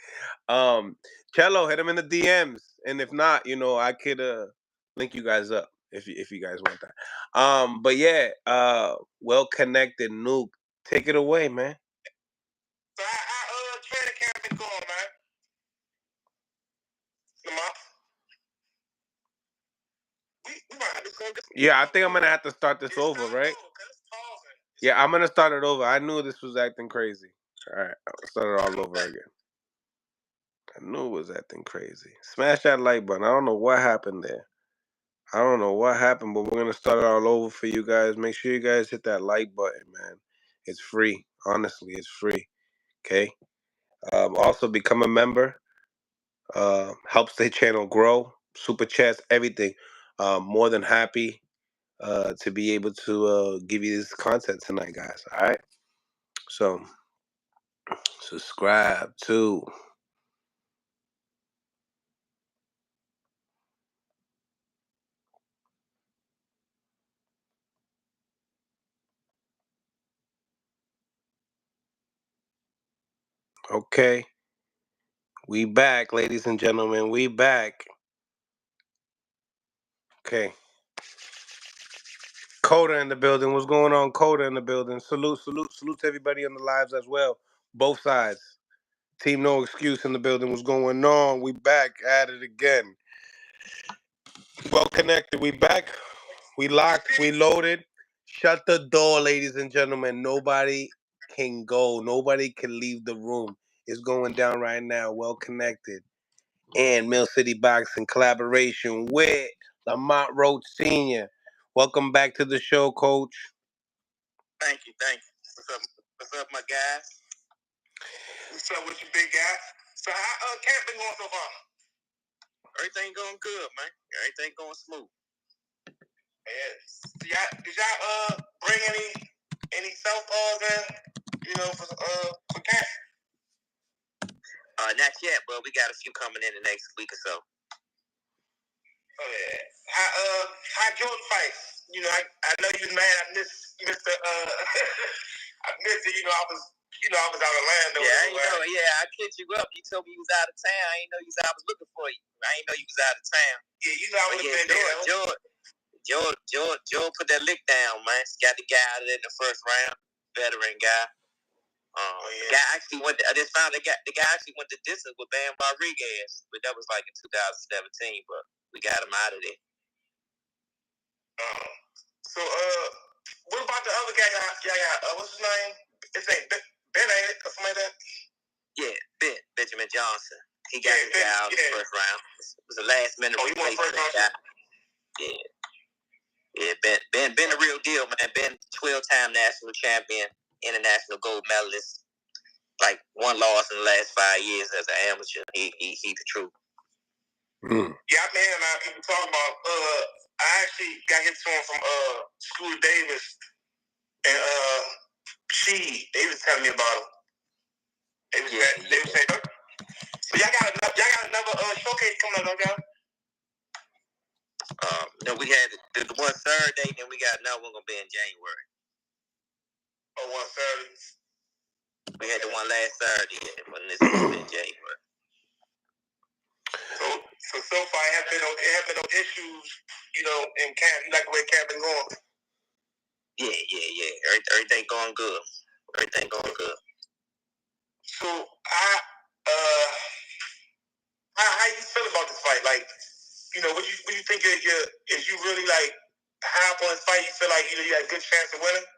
Cello, hit him in the DMs, and if not, I could link you guys up if you guys want that. But yeah, well connected, Nuke. Take it away, man. So how training camp been going, man? Yeah, I think I'm gonna have to start this over, right? Yeah, I'm gonna start it over. I knew this was acting crazy. All right, I'll start it all over again. I knew it was acting crazy. Smash that like button. I don't know what happened there. I don't know what happened, but we're gonna start it all over for you guys. Make sure you guys hit that like button, man. It's free. Honestly, it's free. Okay. Also become a member. Helps the channel grow. Super chats, everything. More than happy to be able to give you this content tonight, guys. All right. So subscribe too. Okay. We back, ladies and gentlemen. We back. Okay. Coda in the building. What's going on? Coda in the building. Salute, salute, salute to everybody on the lives as well. Both sides. Team No Excuse in the building. What's going on? We back at it again. Well connected. We back. We locked. We loaded. Shut the door, ladies and gentlemen. Nobody can go. Nobody can leave the room. It's going down right now. Well connected. And Mill City Boxing collaboration with Lamont Roach Sr. Welcome back to the show, Coach. Thank you. What's up, my guys? What's up with you, big guy? So how camp been going so far? Everything going good, man. Everything going smooth. Yeah. Did y'all bring any southpaws in? For camp? Not yet, but we got a few coming in the next week or so. Oh yeah. How Jordan fights? I know you was mad. I missed the I missed it. I was out of Orlando. Yeah, I kicked you up. You told me you was out of town. I didn't know I was looking for you. I didn't know you was out of town. Yeah, I would have been there. George put that lick down, man. Got the guy out of there in the first round. Veteran guy. The guy actually went. I just found the guy actually went to distance with Bam Rodriguez, but that was like in 2017. But we got him out of there. So what's his name? His name Ben, ain't it? Or something like that? Yeah, Benjamin Johnson. He got his guy out in the first round. It was a last minute replacement guy. Yeah. Yeah, Ben a real deal, man. Ben 12-time national champion, international gold medalist. Like one loss in the last 5 years as an amateur. He the truth. Yeah, I'm hearing a lot of people talking about. I actually got hit to him from Scooter Davis, and they was telling me about him. They was saying, so y'all got another showcase coming up, y'all. No, we had the one Saturday, then we got another one gonna be in January. Oh, one Saturday. We had the one last Saturday, when this is gonna be in January. So far, it have been no issues, in camp. You like the way camp been going? Yeah. Everything going good. So how you feel about this fight? Like, what you think is you really like high up on this fight? You feel like you had a good chance of winning?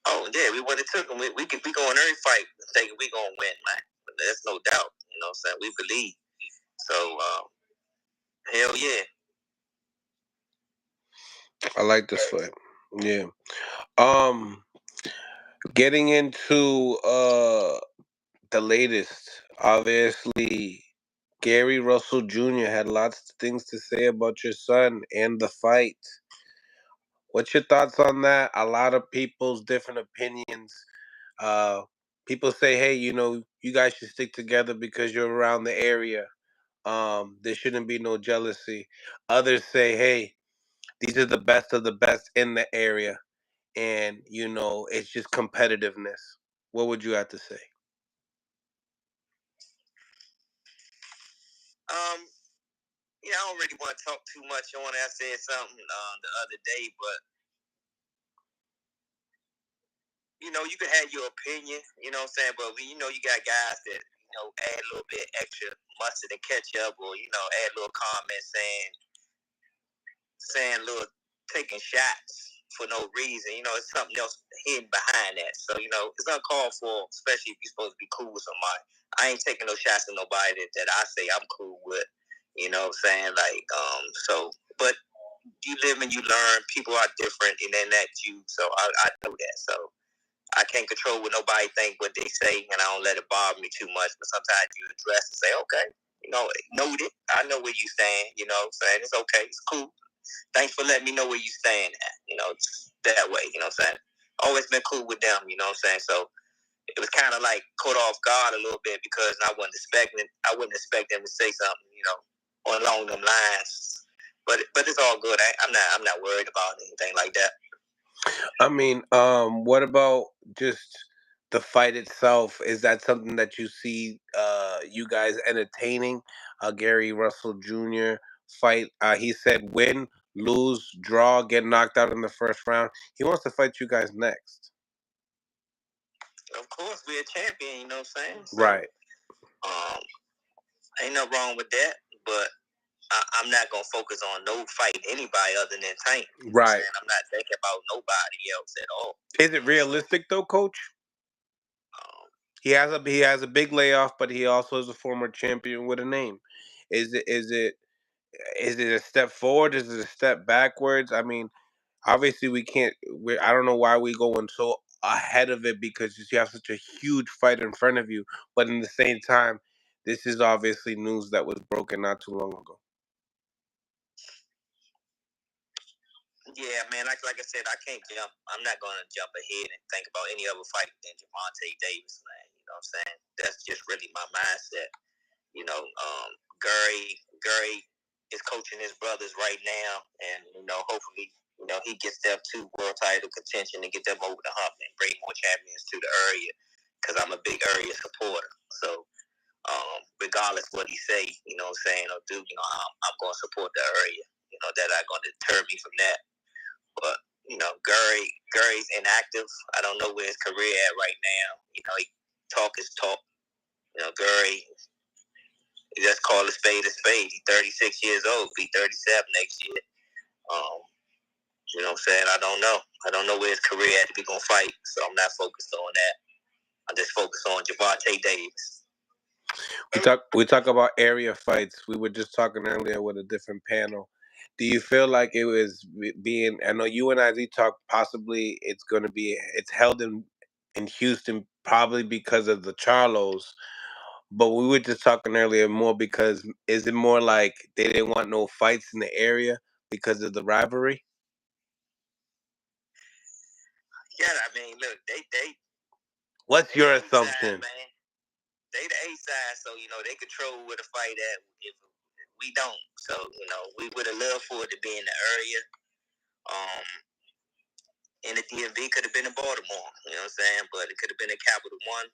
Oh yeah, we would have took him. We go in every fight thinking we gonna win, man. But there's no doubt. You know what I'm saying? We believe. So hell yeah. I like this fight. Yeah. Getting into the latest, obviously Gary Russell Jr. had lots of things to say about your son and the fight. What's your thoughts on that? A lot of people's different opinions. People say, hey, you guys should stick together because you're around the area. There shouldn't be no jealousy. Others say, hey, these are the best of the best in the area. And, it's just competitiveness. What would you have to say? I don't really want to talk too much on it. I said something the other day, but you can have your opinion, you know what I'm saying? But you got guys that, add a little bit extra mustard and ketchup, or, add a little comments saying little, taking shots for no reason. It's something else hidden behind that. So, it's uncalled for, especially if you're supposed to be cool with somebody. I ain't taking no shots at nobody that I say I'm cool with. You know what I'm saying? Like, but you live and you learn. People are different, and then that's you. So I know that. So I can't control what nobody think, what they say, and I don't let it bother me too much. But sometimes you address and say, okay, noted. I know where you stand. You know what I'm saying? It's okay. It's cool. Thanks for letting me know where you stand at. That way. You know what I'm saying? Always been cool with them. You know what I'm saying? So it was kind of like caught off guard a little bit because I wouldn't expect them to say something, along them lines. But it's all good. I'm not worried about anything like that. I mean, what about just the fight itself? Is that something that you see you guys entertaining? Gary Russell Jr. fight. He said win, lose, draw, get knocked out in the first round. He wants to fight you guys next. Of course, we're a champion, you know what I'm saying? So, right. Ain't nothing wrong with that, but I'm not gonna focus on no fight anybody other than Tank. Right. I'm not thinking about nobody else at all. Is it realistic though, Coach? He has a big layoff, but he also is a former champion with a name. Is it a step forward? Is it a step backwards? I mean, obviously we can't. I don't know why we going so ahead of it because you have such a huge fight in front of you. But in the same time, this is obviously news that was broken not too long ago. Yeah, man. Like I said, I can't jump. I'm not going to jump ahead and think about any other fight than Javante Davis, man. You know what I'm saying? That's just really my mindset. Gary is coaching his brothers right now, and hopefully, he gets them to world title contention and get them over the hump and bring more champions to the area. Because I'm a big area supporter. So, regardless what he say, you know what I'm saying, or do, I'm going to support the area. That not going to deter me from that. But Gary's inactive. I don't know where his career at right now. He talk his talk. Gary, just call a spade a spade. He's 36 years old. Be 37 next year. saying? I don't know. I don't know where his career at to be going to fight, so I'm not focused on that. I'm just focused on Javante Davis. We talk about area fights. We were just talking earlier with a different panel. Do you feel like it was being? I know you and I talked. Possibly, it's held in Houston, probably because of the Charlos. But we were just talking earlier more because is it more like they didn't want no fights in the area because of the rivalry? Yeah, I mean, look, they What's your A assumption? side, man. They the A side, so they control where the fight at. If we don't, so we would have loved for it to be in the area. And the DMV could have been in Baltimore, you know what I'm saying? But it could have been in Capital One,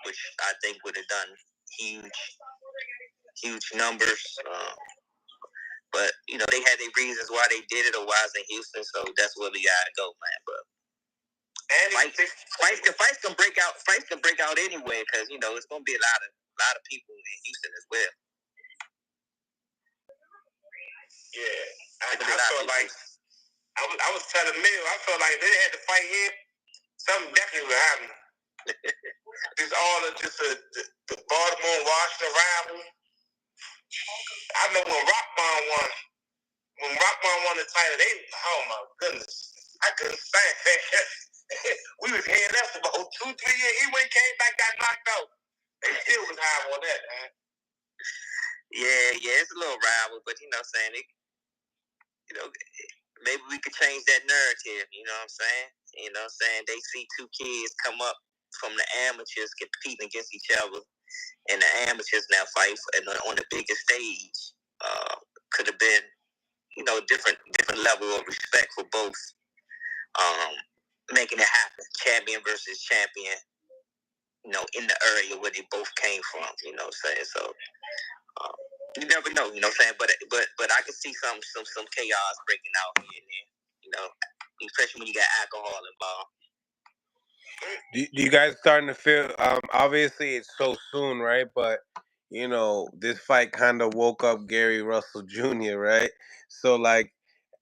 which I think would have done huge numbers. But they had their reasons why they did it or why it's in Houston, so that's where we gotta go, man. But fights can break out. Fights can break out anywhere because it's gonna be a lot of people in Houston as well. Yeah, I felt like I was telling Mill. I felt like they had to fight here. Something definitely would happen. It's all just the Baltimore Washington rival. I know when Rockman won. When Rockman won the title, oh my goodness, I couldn't stand that. We was heading up for about 2-3 years. He went came back, got knocked out. They still was high on that, man. Yeah, it's a little rival, but saying it, maybe we could change that narrative. You know what I'm saying? They see two kids come up from the amateurs competing against each other, and the amateurs now fight on the biggest stage. Could have been, different level of respect for both. Making it happen, champion versus champion. In the area where they both came from. You know what I'm saying? So you never know. You know what I'm saying? But I can see some chaos breaking out here and there. Especially when you got alcohol involved. Do you guys starting to feel? Obviously, it's so soon, right? But this fight kind of woke up Gary Russell Jr., right? So, like,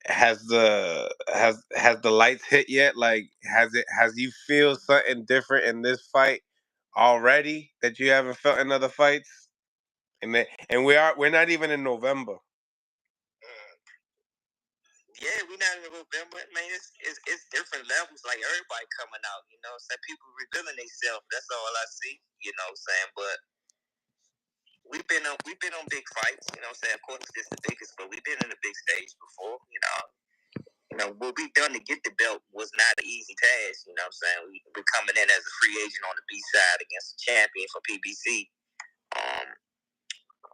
has the lights hit yet? Like, has you feel something different in this fight already that you haven't felt in other fights? And we're not even in November. Yeah, we're not in November. Man, it's different levels. Like everybody coming out, some people revealing themselves. That's all I see. You know what I'm saying? But we've been on big fights. You know what I'm saying? Of course, it's the biggest, but we've been in the big stage before. What we done to get the belt was not an easy task. You know what I'm saying? We're coming in as a free agent on the B side against the champion for PBC.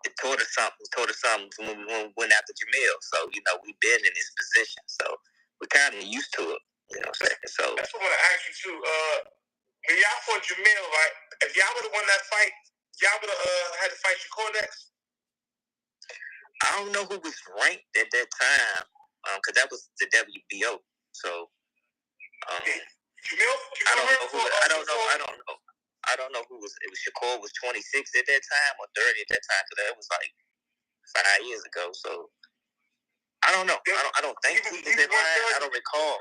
It taught us something when we went after Jamil. So, we've been in this position. So, we're kind of used to it. You know what I'm saying? So, that's what I want to ask you, too. When y'all fought Jamil, right? If y'all would have won that fight, y'all would have had to fight Shakur next? I don't know who was ranked at that time, because that was the WBO. So, Jamil I don't know. I don't know who was. It was Shakur was 26 at that time or 30 at that time, because that was like 5 years ago. So I don't know. I don't think he was in line. I don't recall.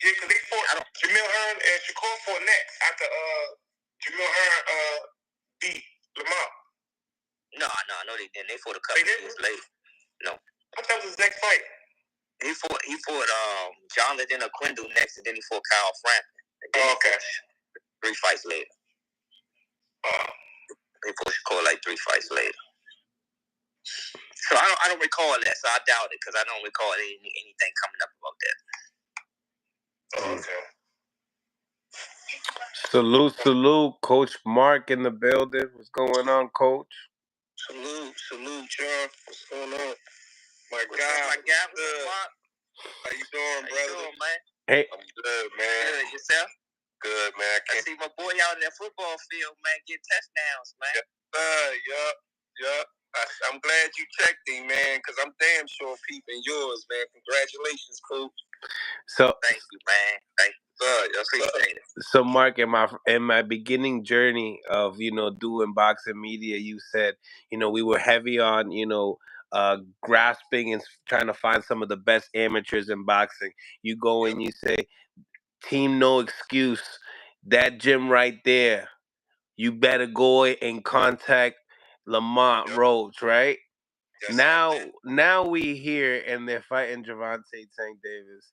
Yeah, because they fought. Jamil Hearn and Shakur fought next after Jamil Hearn beat Lamar. No, they didn't. They fought a couple years later. No, I thought it was his next fight. He fought Jonathan Aquindle next, and then he fought Kyle Frampton. Okay. 3 fights later. They fought Shakur like 3 fights later. So I don't recall that. So I doubt it because I don't recall anything coming up about that. Okay. Salute, Coach Mark in the building. What's going on, Coach? Salute, y'all. What's going on? My God, good. How you doing, brother? How you doing, man? Hey. I'm good, man. Good, yourself? Good, man. I see my boy out in that football field, man, getting touchdowns, man. Yup. I'm glad you checked him, man, because I'm damn sure peeping yours, man. Congratulations, Coach. So thank you, man. Thank you. I appreciate it. So, Mark, in my beginning journey of doing boxing media, you said we were heavy on grasping and trying to find some of the best amateurs in boxing. You go and you say, team no excuse. That gym right there, you better go and contact Lamont Roach, right? Yes, now we here and they're fighting Gervonta Tank Davis.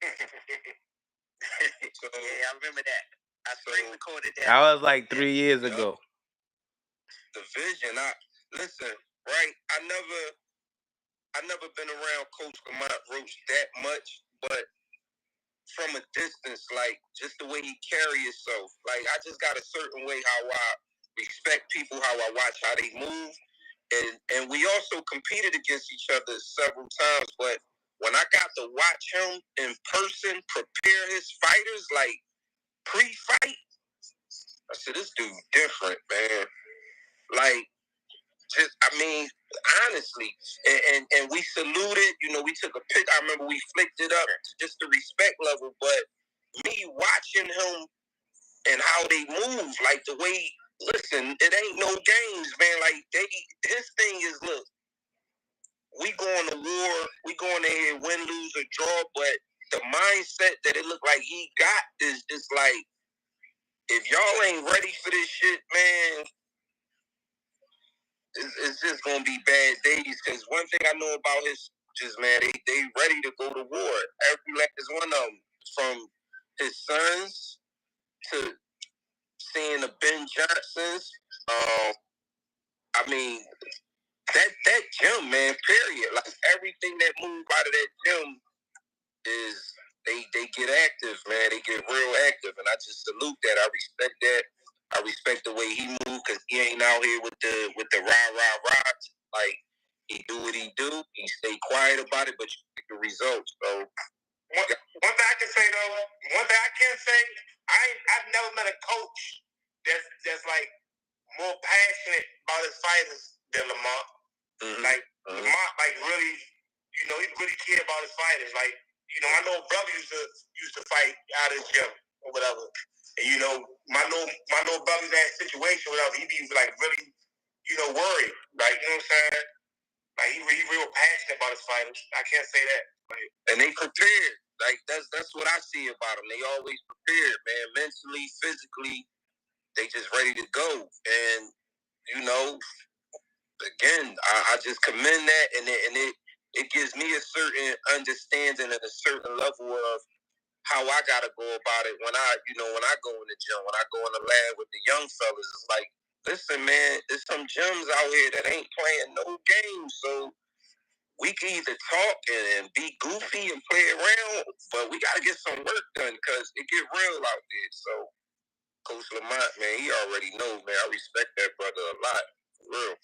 Yeah, I remember that. I screen recorded that. That was like 3 years ago. The vision. Listen, right? I never been around Coach Lamont Roach that much, but from a distance, like just the way he carry himself, like I just got a certain way how I respect people, how I watch how they move, and we also competed against each other several times. But when I got to watch him in person prepare his fighters, like pre-fight, I said, this dude different, man. Like, just, I mean, honestly, and we saluted, we took a pic. I remember we flicked it up to just the respect level, but me watching him and how they move, like the way, listen, it ain't no games, man. Like, his thing is, look, we going to war, we going in here, win, lose, or draw, but the mindset that it looked like he got is just like, if y'all ain't ready for this shit, man, it's just gonna be bad days. Because one thing I know about his, just man, they ready to go to war. Every last one of them, from his sons to seeing the Ben Johnsons. I mean, that gym, man. Period. Like everything that moved out of that gym is they get active, man. They get real active, and I just salute that. I respect that. I respect the way he moved because he ain't out here with the rah. Like he do what he do. He stay quiet about it, but you get the results. So one thing I can say though, I've never met a coach that's like more passionate about his fighters than Lamont. Mm-hmm. Like Lamont, like really, he really cared about his fighters. Like, I know brother used to fight out of the gym or whatever. And my little brother's in that situation, whatever, he be like really, worried. Like, you know what I'm saying? Like he real passionate about his fighters. I can't say that. Like, and they prepared. Like that's what I see about them. They always prepared, man. Mentally, physically, they just ready to go. And again, I just commend that, and it gives me a certain understanding and a certain level of how I gotta go about it when I go in the gym, when I go in the lab with the young fellas. It's like, listen, man, there's some gyms out here that ain't playing no games, so we can either talk and be goofy and play around, but we gotta get some work done because it get real out there. So, Coach Lamont, man, he already knows, man. I respect that brother a lot, for real.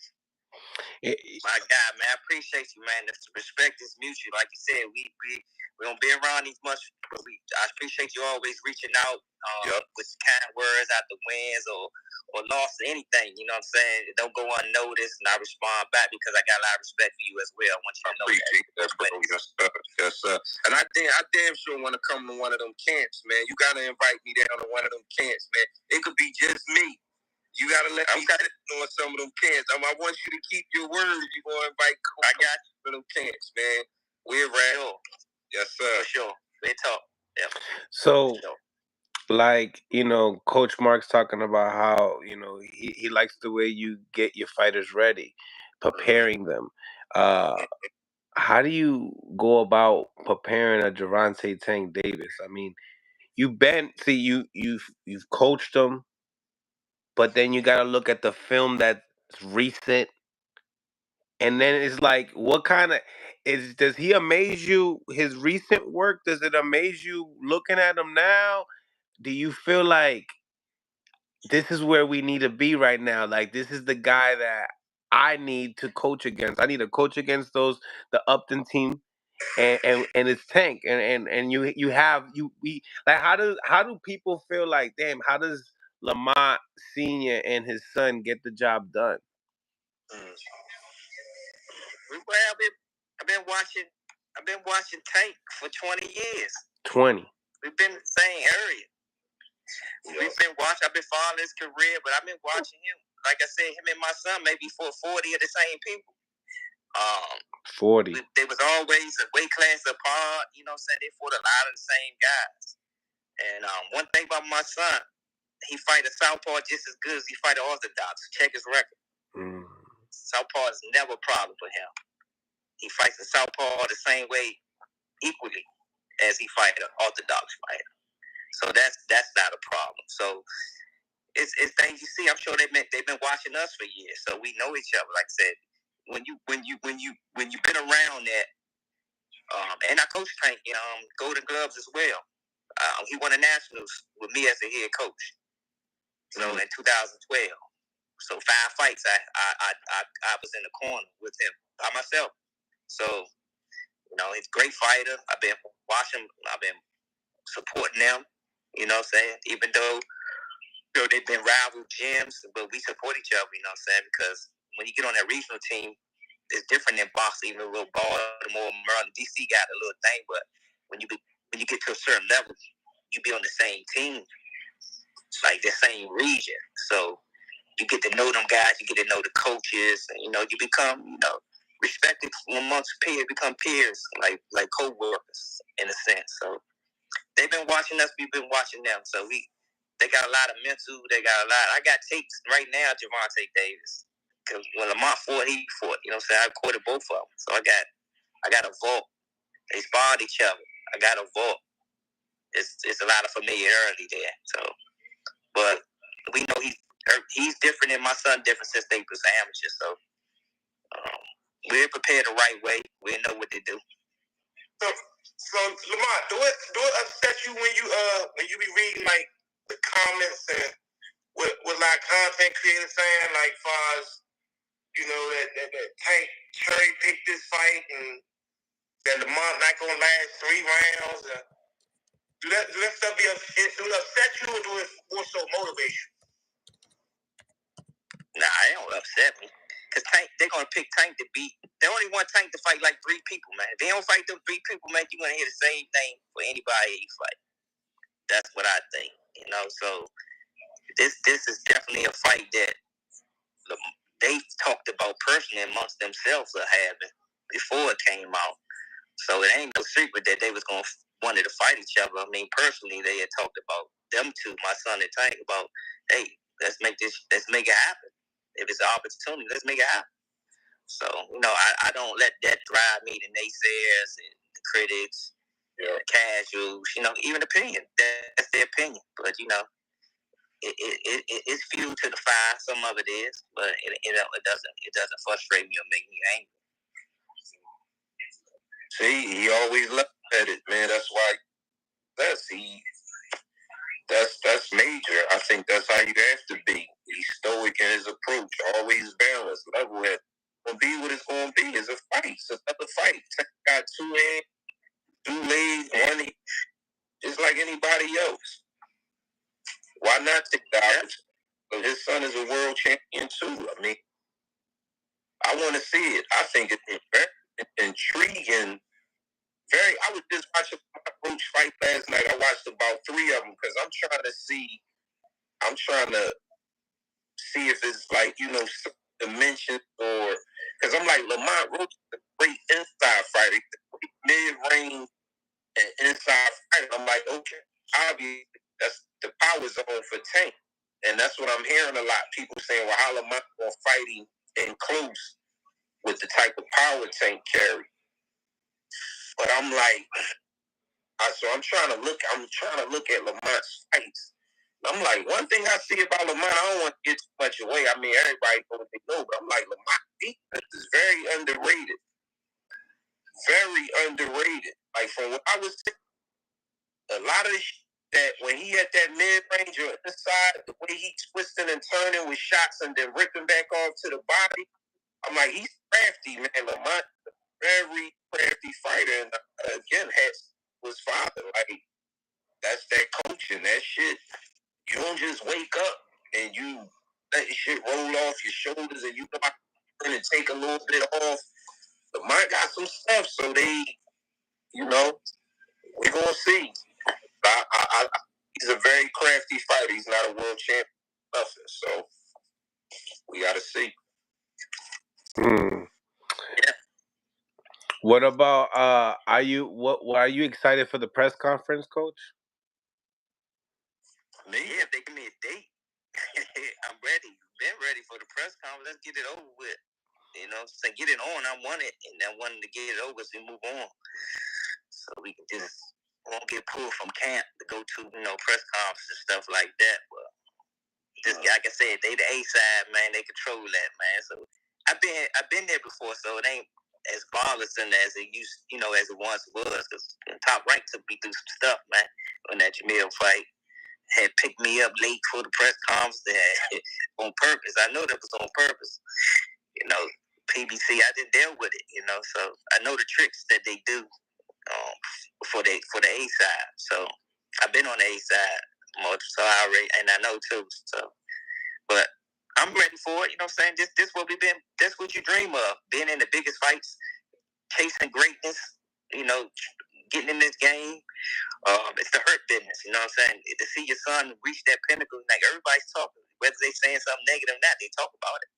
My God, man, I appreciate you, man. The respect is mutual. Like you said, we don't be around these much, but I appreciate you always reaching out with kind words after wins or loss or anything. You know what I'm saying? It don't go unnoticed, and I respond back because I got a lot of respect for you as well. I want you to know that. Yes, sir. And I damn sure want to come to one of them camps, man. You got to invite me down to one of them camps, man. It could be just me. You gotta let me know some of them camps. I want you to keep your word. You gonna invite Coach. I got you for them camps, man. We're right. Yes, sir. For sure. They talk. Yeah. So, like, Coach Mark's talking about how, he likes the way you get your fighters ready, preparing them. How do you go about preparing a Gervonta Tank Davis? I mean, you've coached them, but then you got to look at the film that's recent, and then it's like, what kind of does he amaze you? His recent work, does it amaze you looking at him now? Do you feel like this is where we need to be right now? Like, this is the guy that I need to coach against. I need to coach against the Upton team, and it's Tank, and we like, how do people feel like, damn, how does Lamont Senior and his son get the job done? Well, I've been watching Tank for 20 years. 20. We've been in the same area. I've been following his career, but I've been watching him. Like I said, him and my son maybe for 40 of the same people. 40. They was always a weight class apart. You know what I'm saying? They fought a lot of the same guys. And one thing about my son, he fight a southpaw just as good as he fight an orthodox. Check his record. Southpaw is never a problem for him. He fights a southpaw the same way equally as he fight an orthodox fighter. So that's not a problem. So it's things you see. I'm sure they've been watching us for years, so we know each other. Like I said, when you've been around that, and I coach Tank Golden Gloves as well. He won the Nationals with me as a head coach. In 2012. So 5 fights I was in the corner with him by myself. So he's a great fighter. I've been watching. I've been supporting them. You know what I'm saying? Even though they've been rival gyms, but we support each other. You know what I'm saying? Because when you get on that regional team, it's different than boxing. Even though Baltimore, Maryland, DC got a little thing, but when you get to a certain level, you be on the same team, like the same region. So you get to know them guys, you get to know the coaches, and you become respected amongst peers, become peers, like co-workers in a sense. So they've been watching us, we've been watching them. So they got a lot of mental, they got a lot. I got tapes right now, Javante Davis, because when Lamont fought, he fought. You know what I'm saying? I recorded both of them, so I got a vault. They sparred each other. I got a vault. It's a lot of familiarity there. So, but we know he's different and my son different since they was amateurs. So we're prepared the right way. We know what to do. So Lamont, do it upset you when you be reading like the comments and with like content creators saying like far as that Tank cherry picked this fight and that Lamont not gonna last 3 rounds? Do that stuff do it upset you or do it more so motivate you? Nah, it don't upset me. Because they're going to pick Tank to beat. They only want Tank to fight like 3 people, man. If they don't fight them 3 people, man, you're going to hear the same thing for anybody he fight. That's what I think. So this is definitely a fight that they talked about personally amongst themselves of having before it came out. So it ain't no secret that they was going to wanted to fight each other. I mean, personally, they had talked about them two, my son and Tank, about, hey, let's make it happen. If it's an opportunity, let's make it happen. So, I don't let that drive me, the naysayers and the critics, the casuals, even opinion. That's their opinion. But, it's fuel to the fire. Some of it is, but it doesn't frustrate me or make me angry. See, he always left at it, man. That's why that's major. I think that's how you have to be. He's stoic in his approach, always balanced, level head. Gonna be what it's gonna be. It's a fight. It's another fight. Got 2 hands, 2 legs, 1 each, just like anybody else. Why not take the opportunity? His son is a world champion too. I mean, I want to see it. I think it's very intriguing. I was just watching my Roach fight last night. I watched about 3 of them because I'm trying to see if it's like, dimensions or because I'm like Lamont Roach is a great inside fighter, mid-range and inside fighter. I'm like, okay, obviously that's the power zone for Tank, and that's what I'm hearing a lot. People saying, well, how Lamont gonna fight him in close with the type of power Tank carry? But I'm like, so I'm trying to look at Lamont's fights. I'm like, one thing I see about Lamont, I don't want to get too much away. I mean, everybody knows what they know, but I'm like, Lamont's defense is very underrated. Very underrated. Like, from what I was saying, a lot of the that when he had that mid-range or inside, the way he twisting and turning with shots and then ripping back off to the body, I'm like, he's crafty, man. Lamont is a very crafty fighter. And again, hats to his father. Like, that's that coaching, that shit. You don't just wake up and you let your shit roll off your shoulders and you go out and take a little bit off. Lamont got some stuff, so we're going to see. He's a very crafty fighter. He's not a world champion. Nothing. So we got to see. Yeah. What about are you excited for the press conference, coach? Me? Yeah, if they give me a date, I'm ready. Been ready for the press conference. Let's get it over with. So get it on. I want it, and I wanted to get it over so we move on. So we can just won't get pulled from camp to go to press conferences and stuff like that. But just like I said, they the A side, man. They control that, man. So I've been there before, so it ain't as bothersome as it used, as it once was. Cause Top Rank took me through some stuff, man. When that Jamil fight had picked me up late for the press conference on purpose. I know that was on purpose. PBC, I didn't deal with it. So I know the tricks that they do for the A side. So I've been on the A side more, so I already, and I know too. So, but I'm ready for it. You know what I'm saying? This what we've been. That's what you dream of. Being in the biggest fights, chasing greatness. Getting in this game. It's the hurt business. You know what I'm saying? To see your son reach that pinnacle, like everybody's talking, whether they saying something negative or not, they talk about it.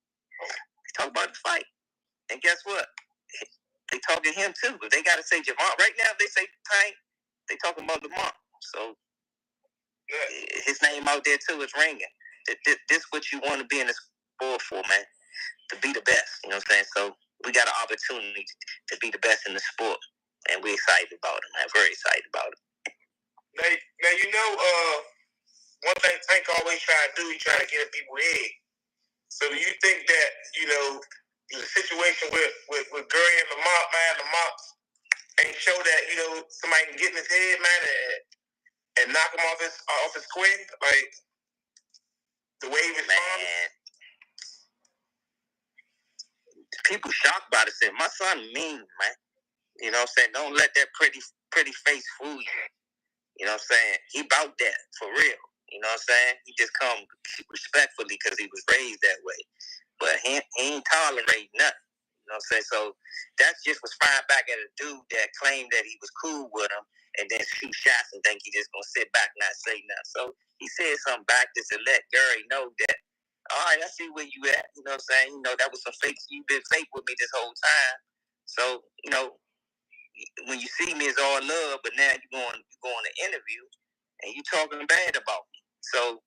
They talk about the fight, and guess what? They talking him too. If they gotta say Javon right now, if they say Tank, they talking about Lamont. So his name out there too is ringing. This what you want to be in the sport for, man. To be the best. You know what I'm saying? So we got an opportunity to be the best in the sport, and we're excited about it, man. Very excited about it. Now one thing Tank always try to do, he try to get in people's head. So do you think that, the situation with Gurry and Lamont ain't show that, somebody can get in his head, man, and knock him off his square? Like, the way he responds? People shocked by it. Said, my son mean, man. You know what I'm saying? Don't let that pretty face fool you. You know what I'm saying? He bout that, for real. You know what I'm saying? He just come respectfully because he was raised that way. But he ain't tolerate nothing. You know what I'm saying? So that just was fired back at a dude that claimed that he was cool with him and then shoot shots and think he just going to sit back and not say nothing. So he said something back just to let Gary know that, all right, I see where you at. You know what I'm saying? That was some fake. You've been fake with me this whole time. So, when you see me, it's all love, but now you're going to interview and you talking bad about me. So,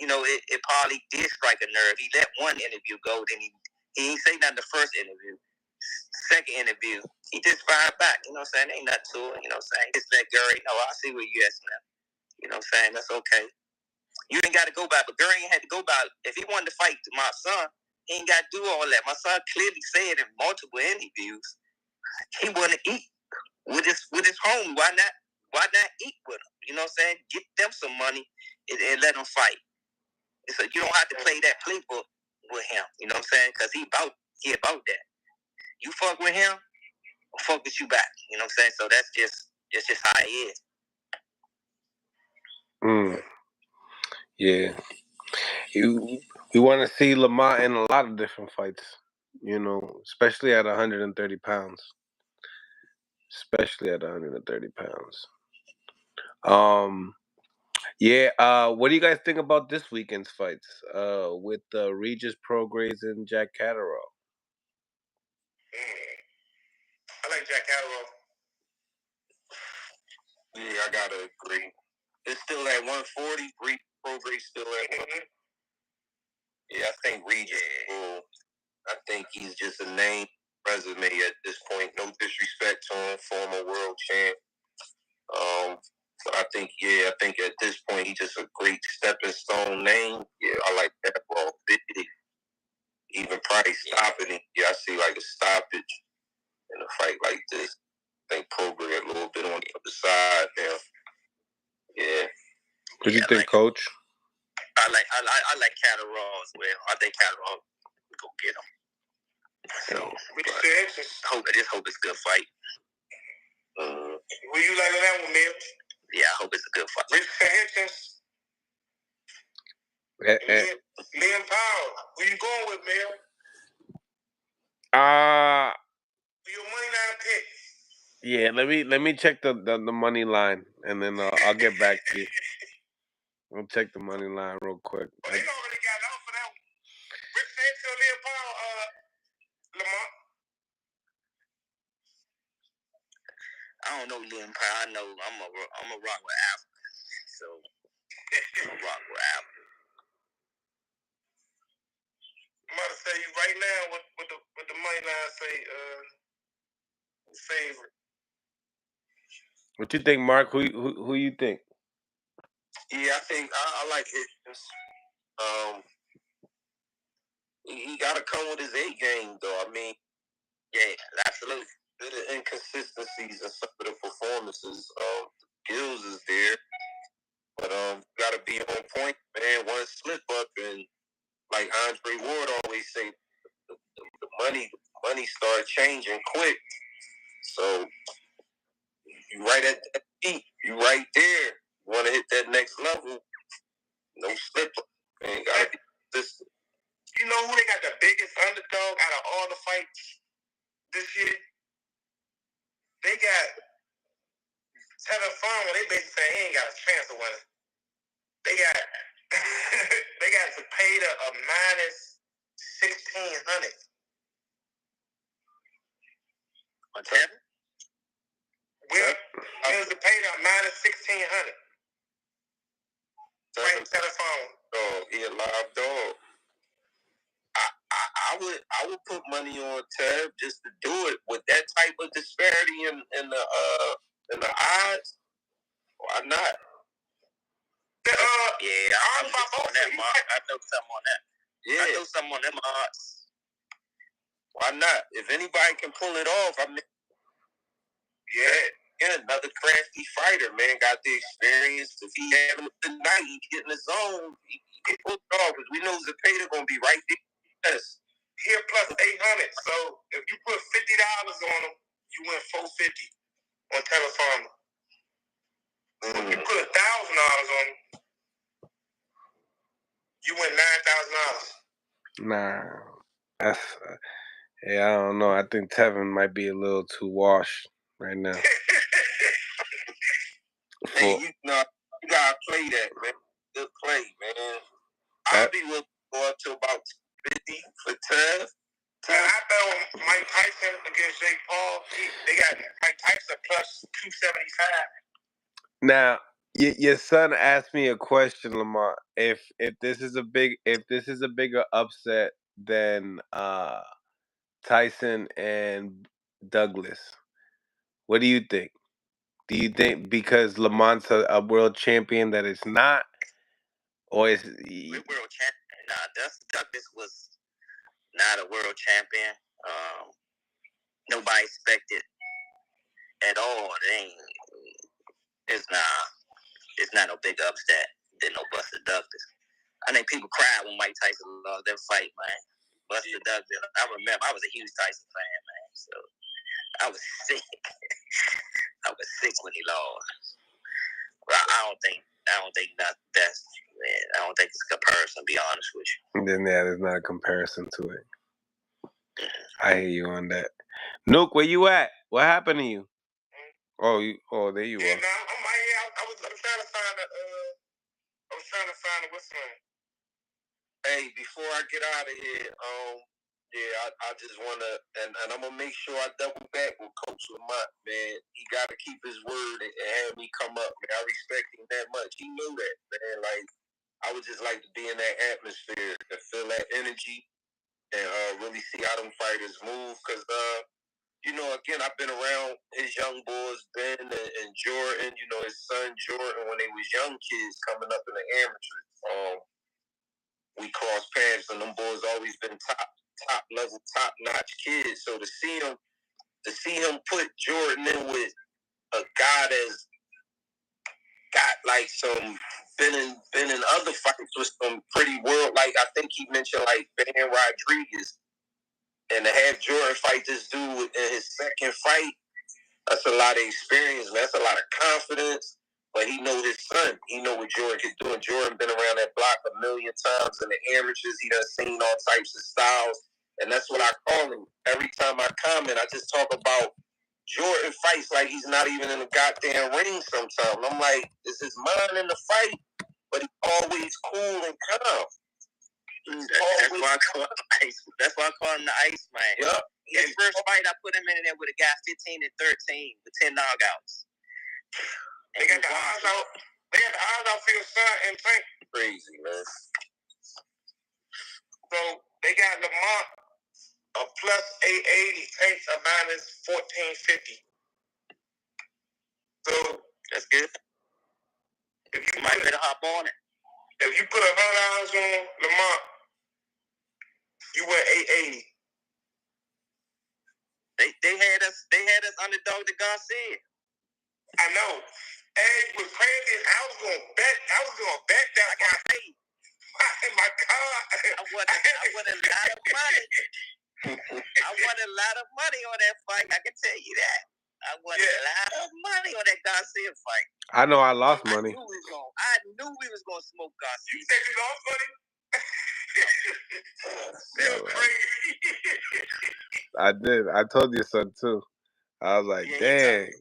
it probably did strike a nerve. He let one interview go, then he ain't say nothing the first interview. Second interview, he just fired back. You know what I'm saying? Ain't nothing to it. You know what I'm saying? Just let Gary know, I see where you at now. You know what I'm saying? That's okay. You ain't got to go back, but Gary ain't had to go back. If he wanted to fight my son, he ain't got to do all that. My son clearly said in multiple interviews he want to eat with his home. Why not eat with them? You know what I'm saying? Get them some money and let them fight. So you don't have to play that playbook with him. You know what I'm saying? Because he about that. You fuck with him, I'll fuck with you back. You know what I'm saying? So that's just how he is. Yeah. We want to see Lamont in a lot of different fights, especially at 130 pounds. Especially at 130 pounds. What do you guys think about this weekend's fights with Regis Prograis and Jack Catterall? I like Jack Catterall. Yeah, I gotta agree. It's still at 140. Prograis still at 140. Yeah, I think Regis. I think he's just a name resume at this point. No disrespect to him, former world champ. But I think at this point he's just a great stepping stone name. Yeah, I like that ball. Even Price stopping it. Yeah, I see like a stoppage in a fight like this. I think Prograis a little bit on the other side now. Yeah. What do you think, Coach? I like Catterall as well. I think Catterall will go get him. So I just hope it's a good fight. Will you like that one, Mill? Yeah, I hope it's a good fight. Richard Hitchens. Liam Powell. Who you going with, Mill? Your money line pick. Yeah, let me check the money line and then I'll get back to you. I'll check the money line real quick. Well, they already got out for that one. Richard Hitchens, Liam Powell, Lamont. I don't know Lil Empire. I know I'm a rock with Africa. So I'm a rock with Africa. I'm about to tell you right now what the money line say. Favorite. What you think, Mark? Who you think? Yeah, I think I like Hitchens. He got to come with his A game, though. I mean, yeah, absolutely. The inconsistencies in some of the performances. Skills is there, but got to be on point, man. One slip up, and like Andre Ward always say, the money start changing quick. So you right at that peak, you right there. You want to hit that next level, no slip up, man. Got to be consistent. You know who they got the biggest underdog out of all the fights this year? They got Tevin Farmer. They basically saying he ain't got a chance of winning. They got they got Zepeda a minus 1,600. On Tevin? Will Zepeda a minus 1,600. Tevin Farmer. Oh, he a live dog. I would put money on Tab just to do it with that type of disparity in the odds. Why not? Yeah, I know something on that. I know something on that. Yeah, I know something on them odds. Why not? If anybody can pull it off, I mean, yeah, another crafty fighter, man, got the experience. If he had him tonight, he get in the zone. He get pulled off because we know Zepeda gonna be right there. Yes. Here plus 800. So if you put $50 on him, you win $450 on Taylor Farmer. If you put $1,000 on him, you win $9,000. Nah, that's yeah. I don't know. I think Tevin might be a little too washed right now. Hey, you gotta play that, man. Good play, man. I'll be willing to go up to about 50 for Tev. I bet Mike Tyson against Jake Paul, they got Mike Tyson plus 275. Now, your son asked me a question, Lamar. If this is a bigger upset than Tyson and Douglas, what do you think? Do you think because Lamont's a world champion that it's not, or is we're world champion? Nah, Douglas was not a world champion. Nobody expected at all. It's not no big upset. There's no Buster Douglas. I think people cried when Mike Tyson lost that fight, man. Buster Douglas. I remember I was a huge Tyson fan, man. So I was sick. I was sick when he lost. But I don't think that's man. I don't think it's a comparison. To be honest with you. Then yeah, there's not a comparison to it. I hear you on that. Nook, where you at? What happened to you? Oh, there you are. No, I'm right here. I was trying to find a what's name. Hey, before I get out of here, I just wanna and I'm gonna make sure I double back with Coach Lamont, man. He gotta keep his word and have me come up, man. I respect him that much. He knew that, man. Like I would just like to be in that atmosphere and feel that energy and really see how them fighters move. Cause again, I've been around his young boys, Ben and Jordan, his son Jordan, when they was young kids coming up in the amateurs. We crossed paths, and them boys always been top level, top notch kids. So to see him put Jordan in with a guy that's got like some been in other fights with some pretty world, like I think he mentioned like Ben Rodriguez, and to have Jordan fight this dude in his second fight, that's a lot of experience, man. That's a lot of confidence. But he know his son. He know what Jordan can do. And Jordan been around that block a million times in the amateurs. He done seen all types of styles. And that's what I call him. Every time I comment, I just talk about Jordan fights like he's not even in the goddamn ring sometimes. I'm like, is his mind in the fight? But he's always cool and calm. That's why I call him the Iceman. Yep. His first fight, I put him in there with a guy 15-13 with 10 knockouts. They got the eyes out. They got the eyes out for your son and Tank. Crazy, man. So they got Lamont a plus 880, Tank's a minus 1450. So that's good. If you might better hop on it. If you put $100 on Lamont, you win 880. They had us underdog to Garcia. I know. And it was crazy. I was gonna bet that guy in my car. I won a lot of money. I won a lot of money on that fight. I can tell you that. I won a lot of money on that Garcia fight. I know I lost money. I knew we was gonna smoke Garcia. You said you lost money? Still crazy. I did. I told you so too. I was like, dang.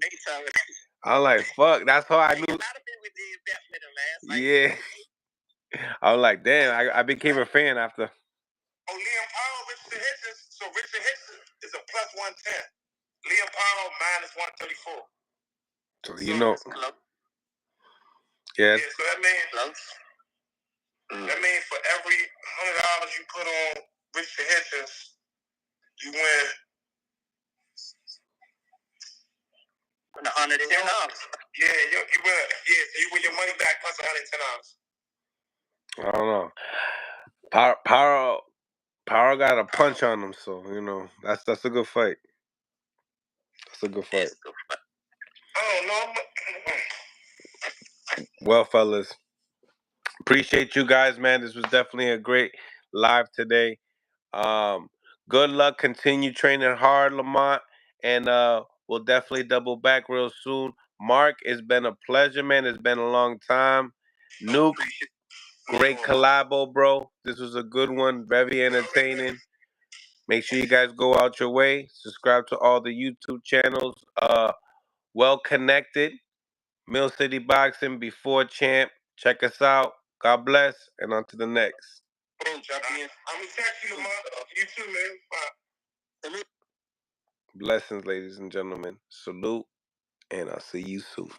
I'm like, fuck. That's how I knew. A lot of people did bet with him, man. Like, yeah. I was like, damn. I became a fan after. Oh, Liam Powell, Richard Hitchens. So Richard Hitchens is a plus 110. Liam Powell minus 134. So you know. Yes. Yeah, so that means for every $100 you put on Richard Hitchens, you win $110. Yeah, you win. Yeah, so you win your money back plus $110. I don't know. Power got a punch on him, so you know that's a good fight. That's a good fight. I don't know. Well, fellas, appreciate you guys, man. This was definitely a great live today. Good luck. Continue training hard, Lamont, and we'll definitely double back real soon. Mark, it's been a pleasure, man. It's been a long time. Nuke, great collabo, bro. This was a good one. Very entertaining. Make sure you guys go out your way. Subscribe to all the YouTube channels. Well Connected, Mill City Boxing, Before Champ. Check us out. God bless, and on to the next. I'm gonna text you tomorrow. You too, man. Bye. Blessings, ladies and gentlemen. Salute, and I'll see you soon.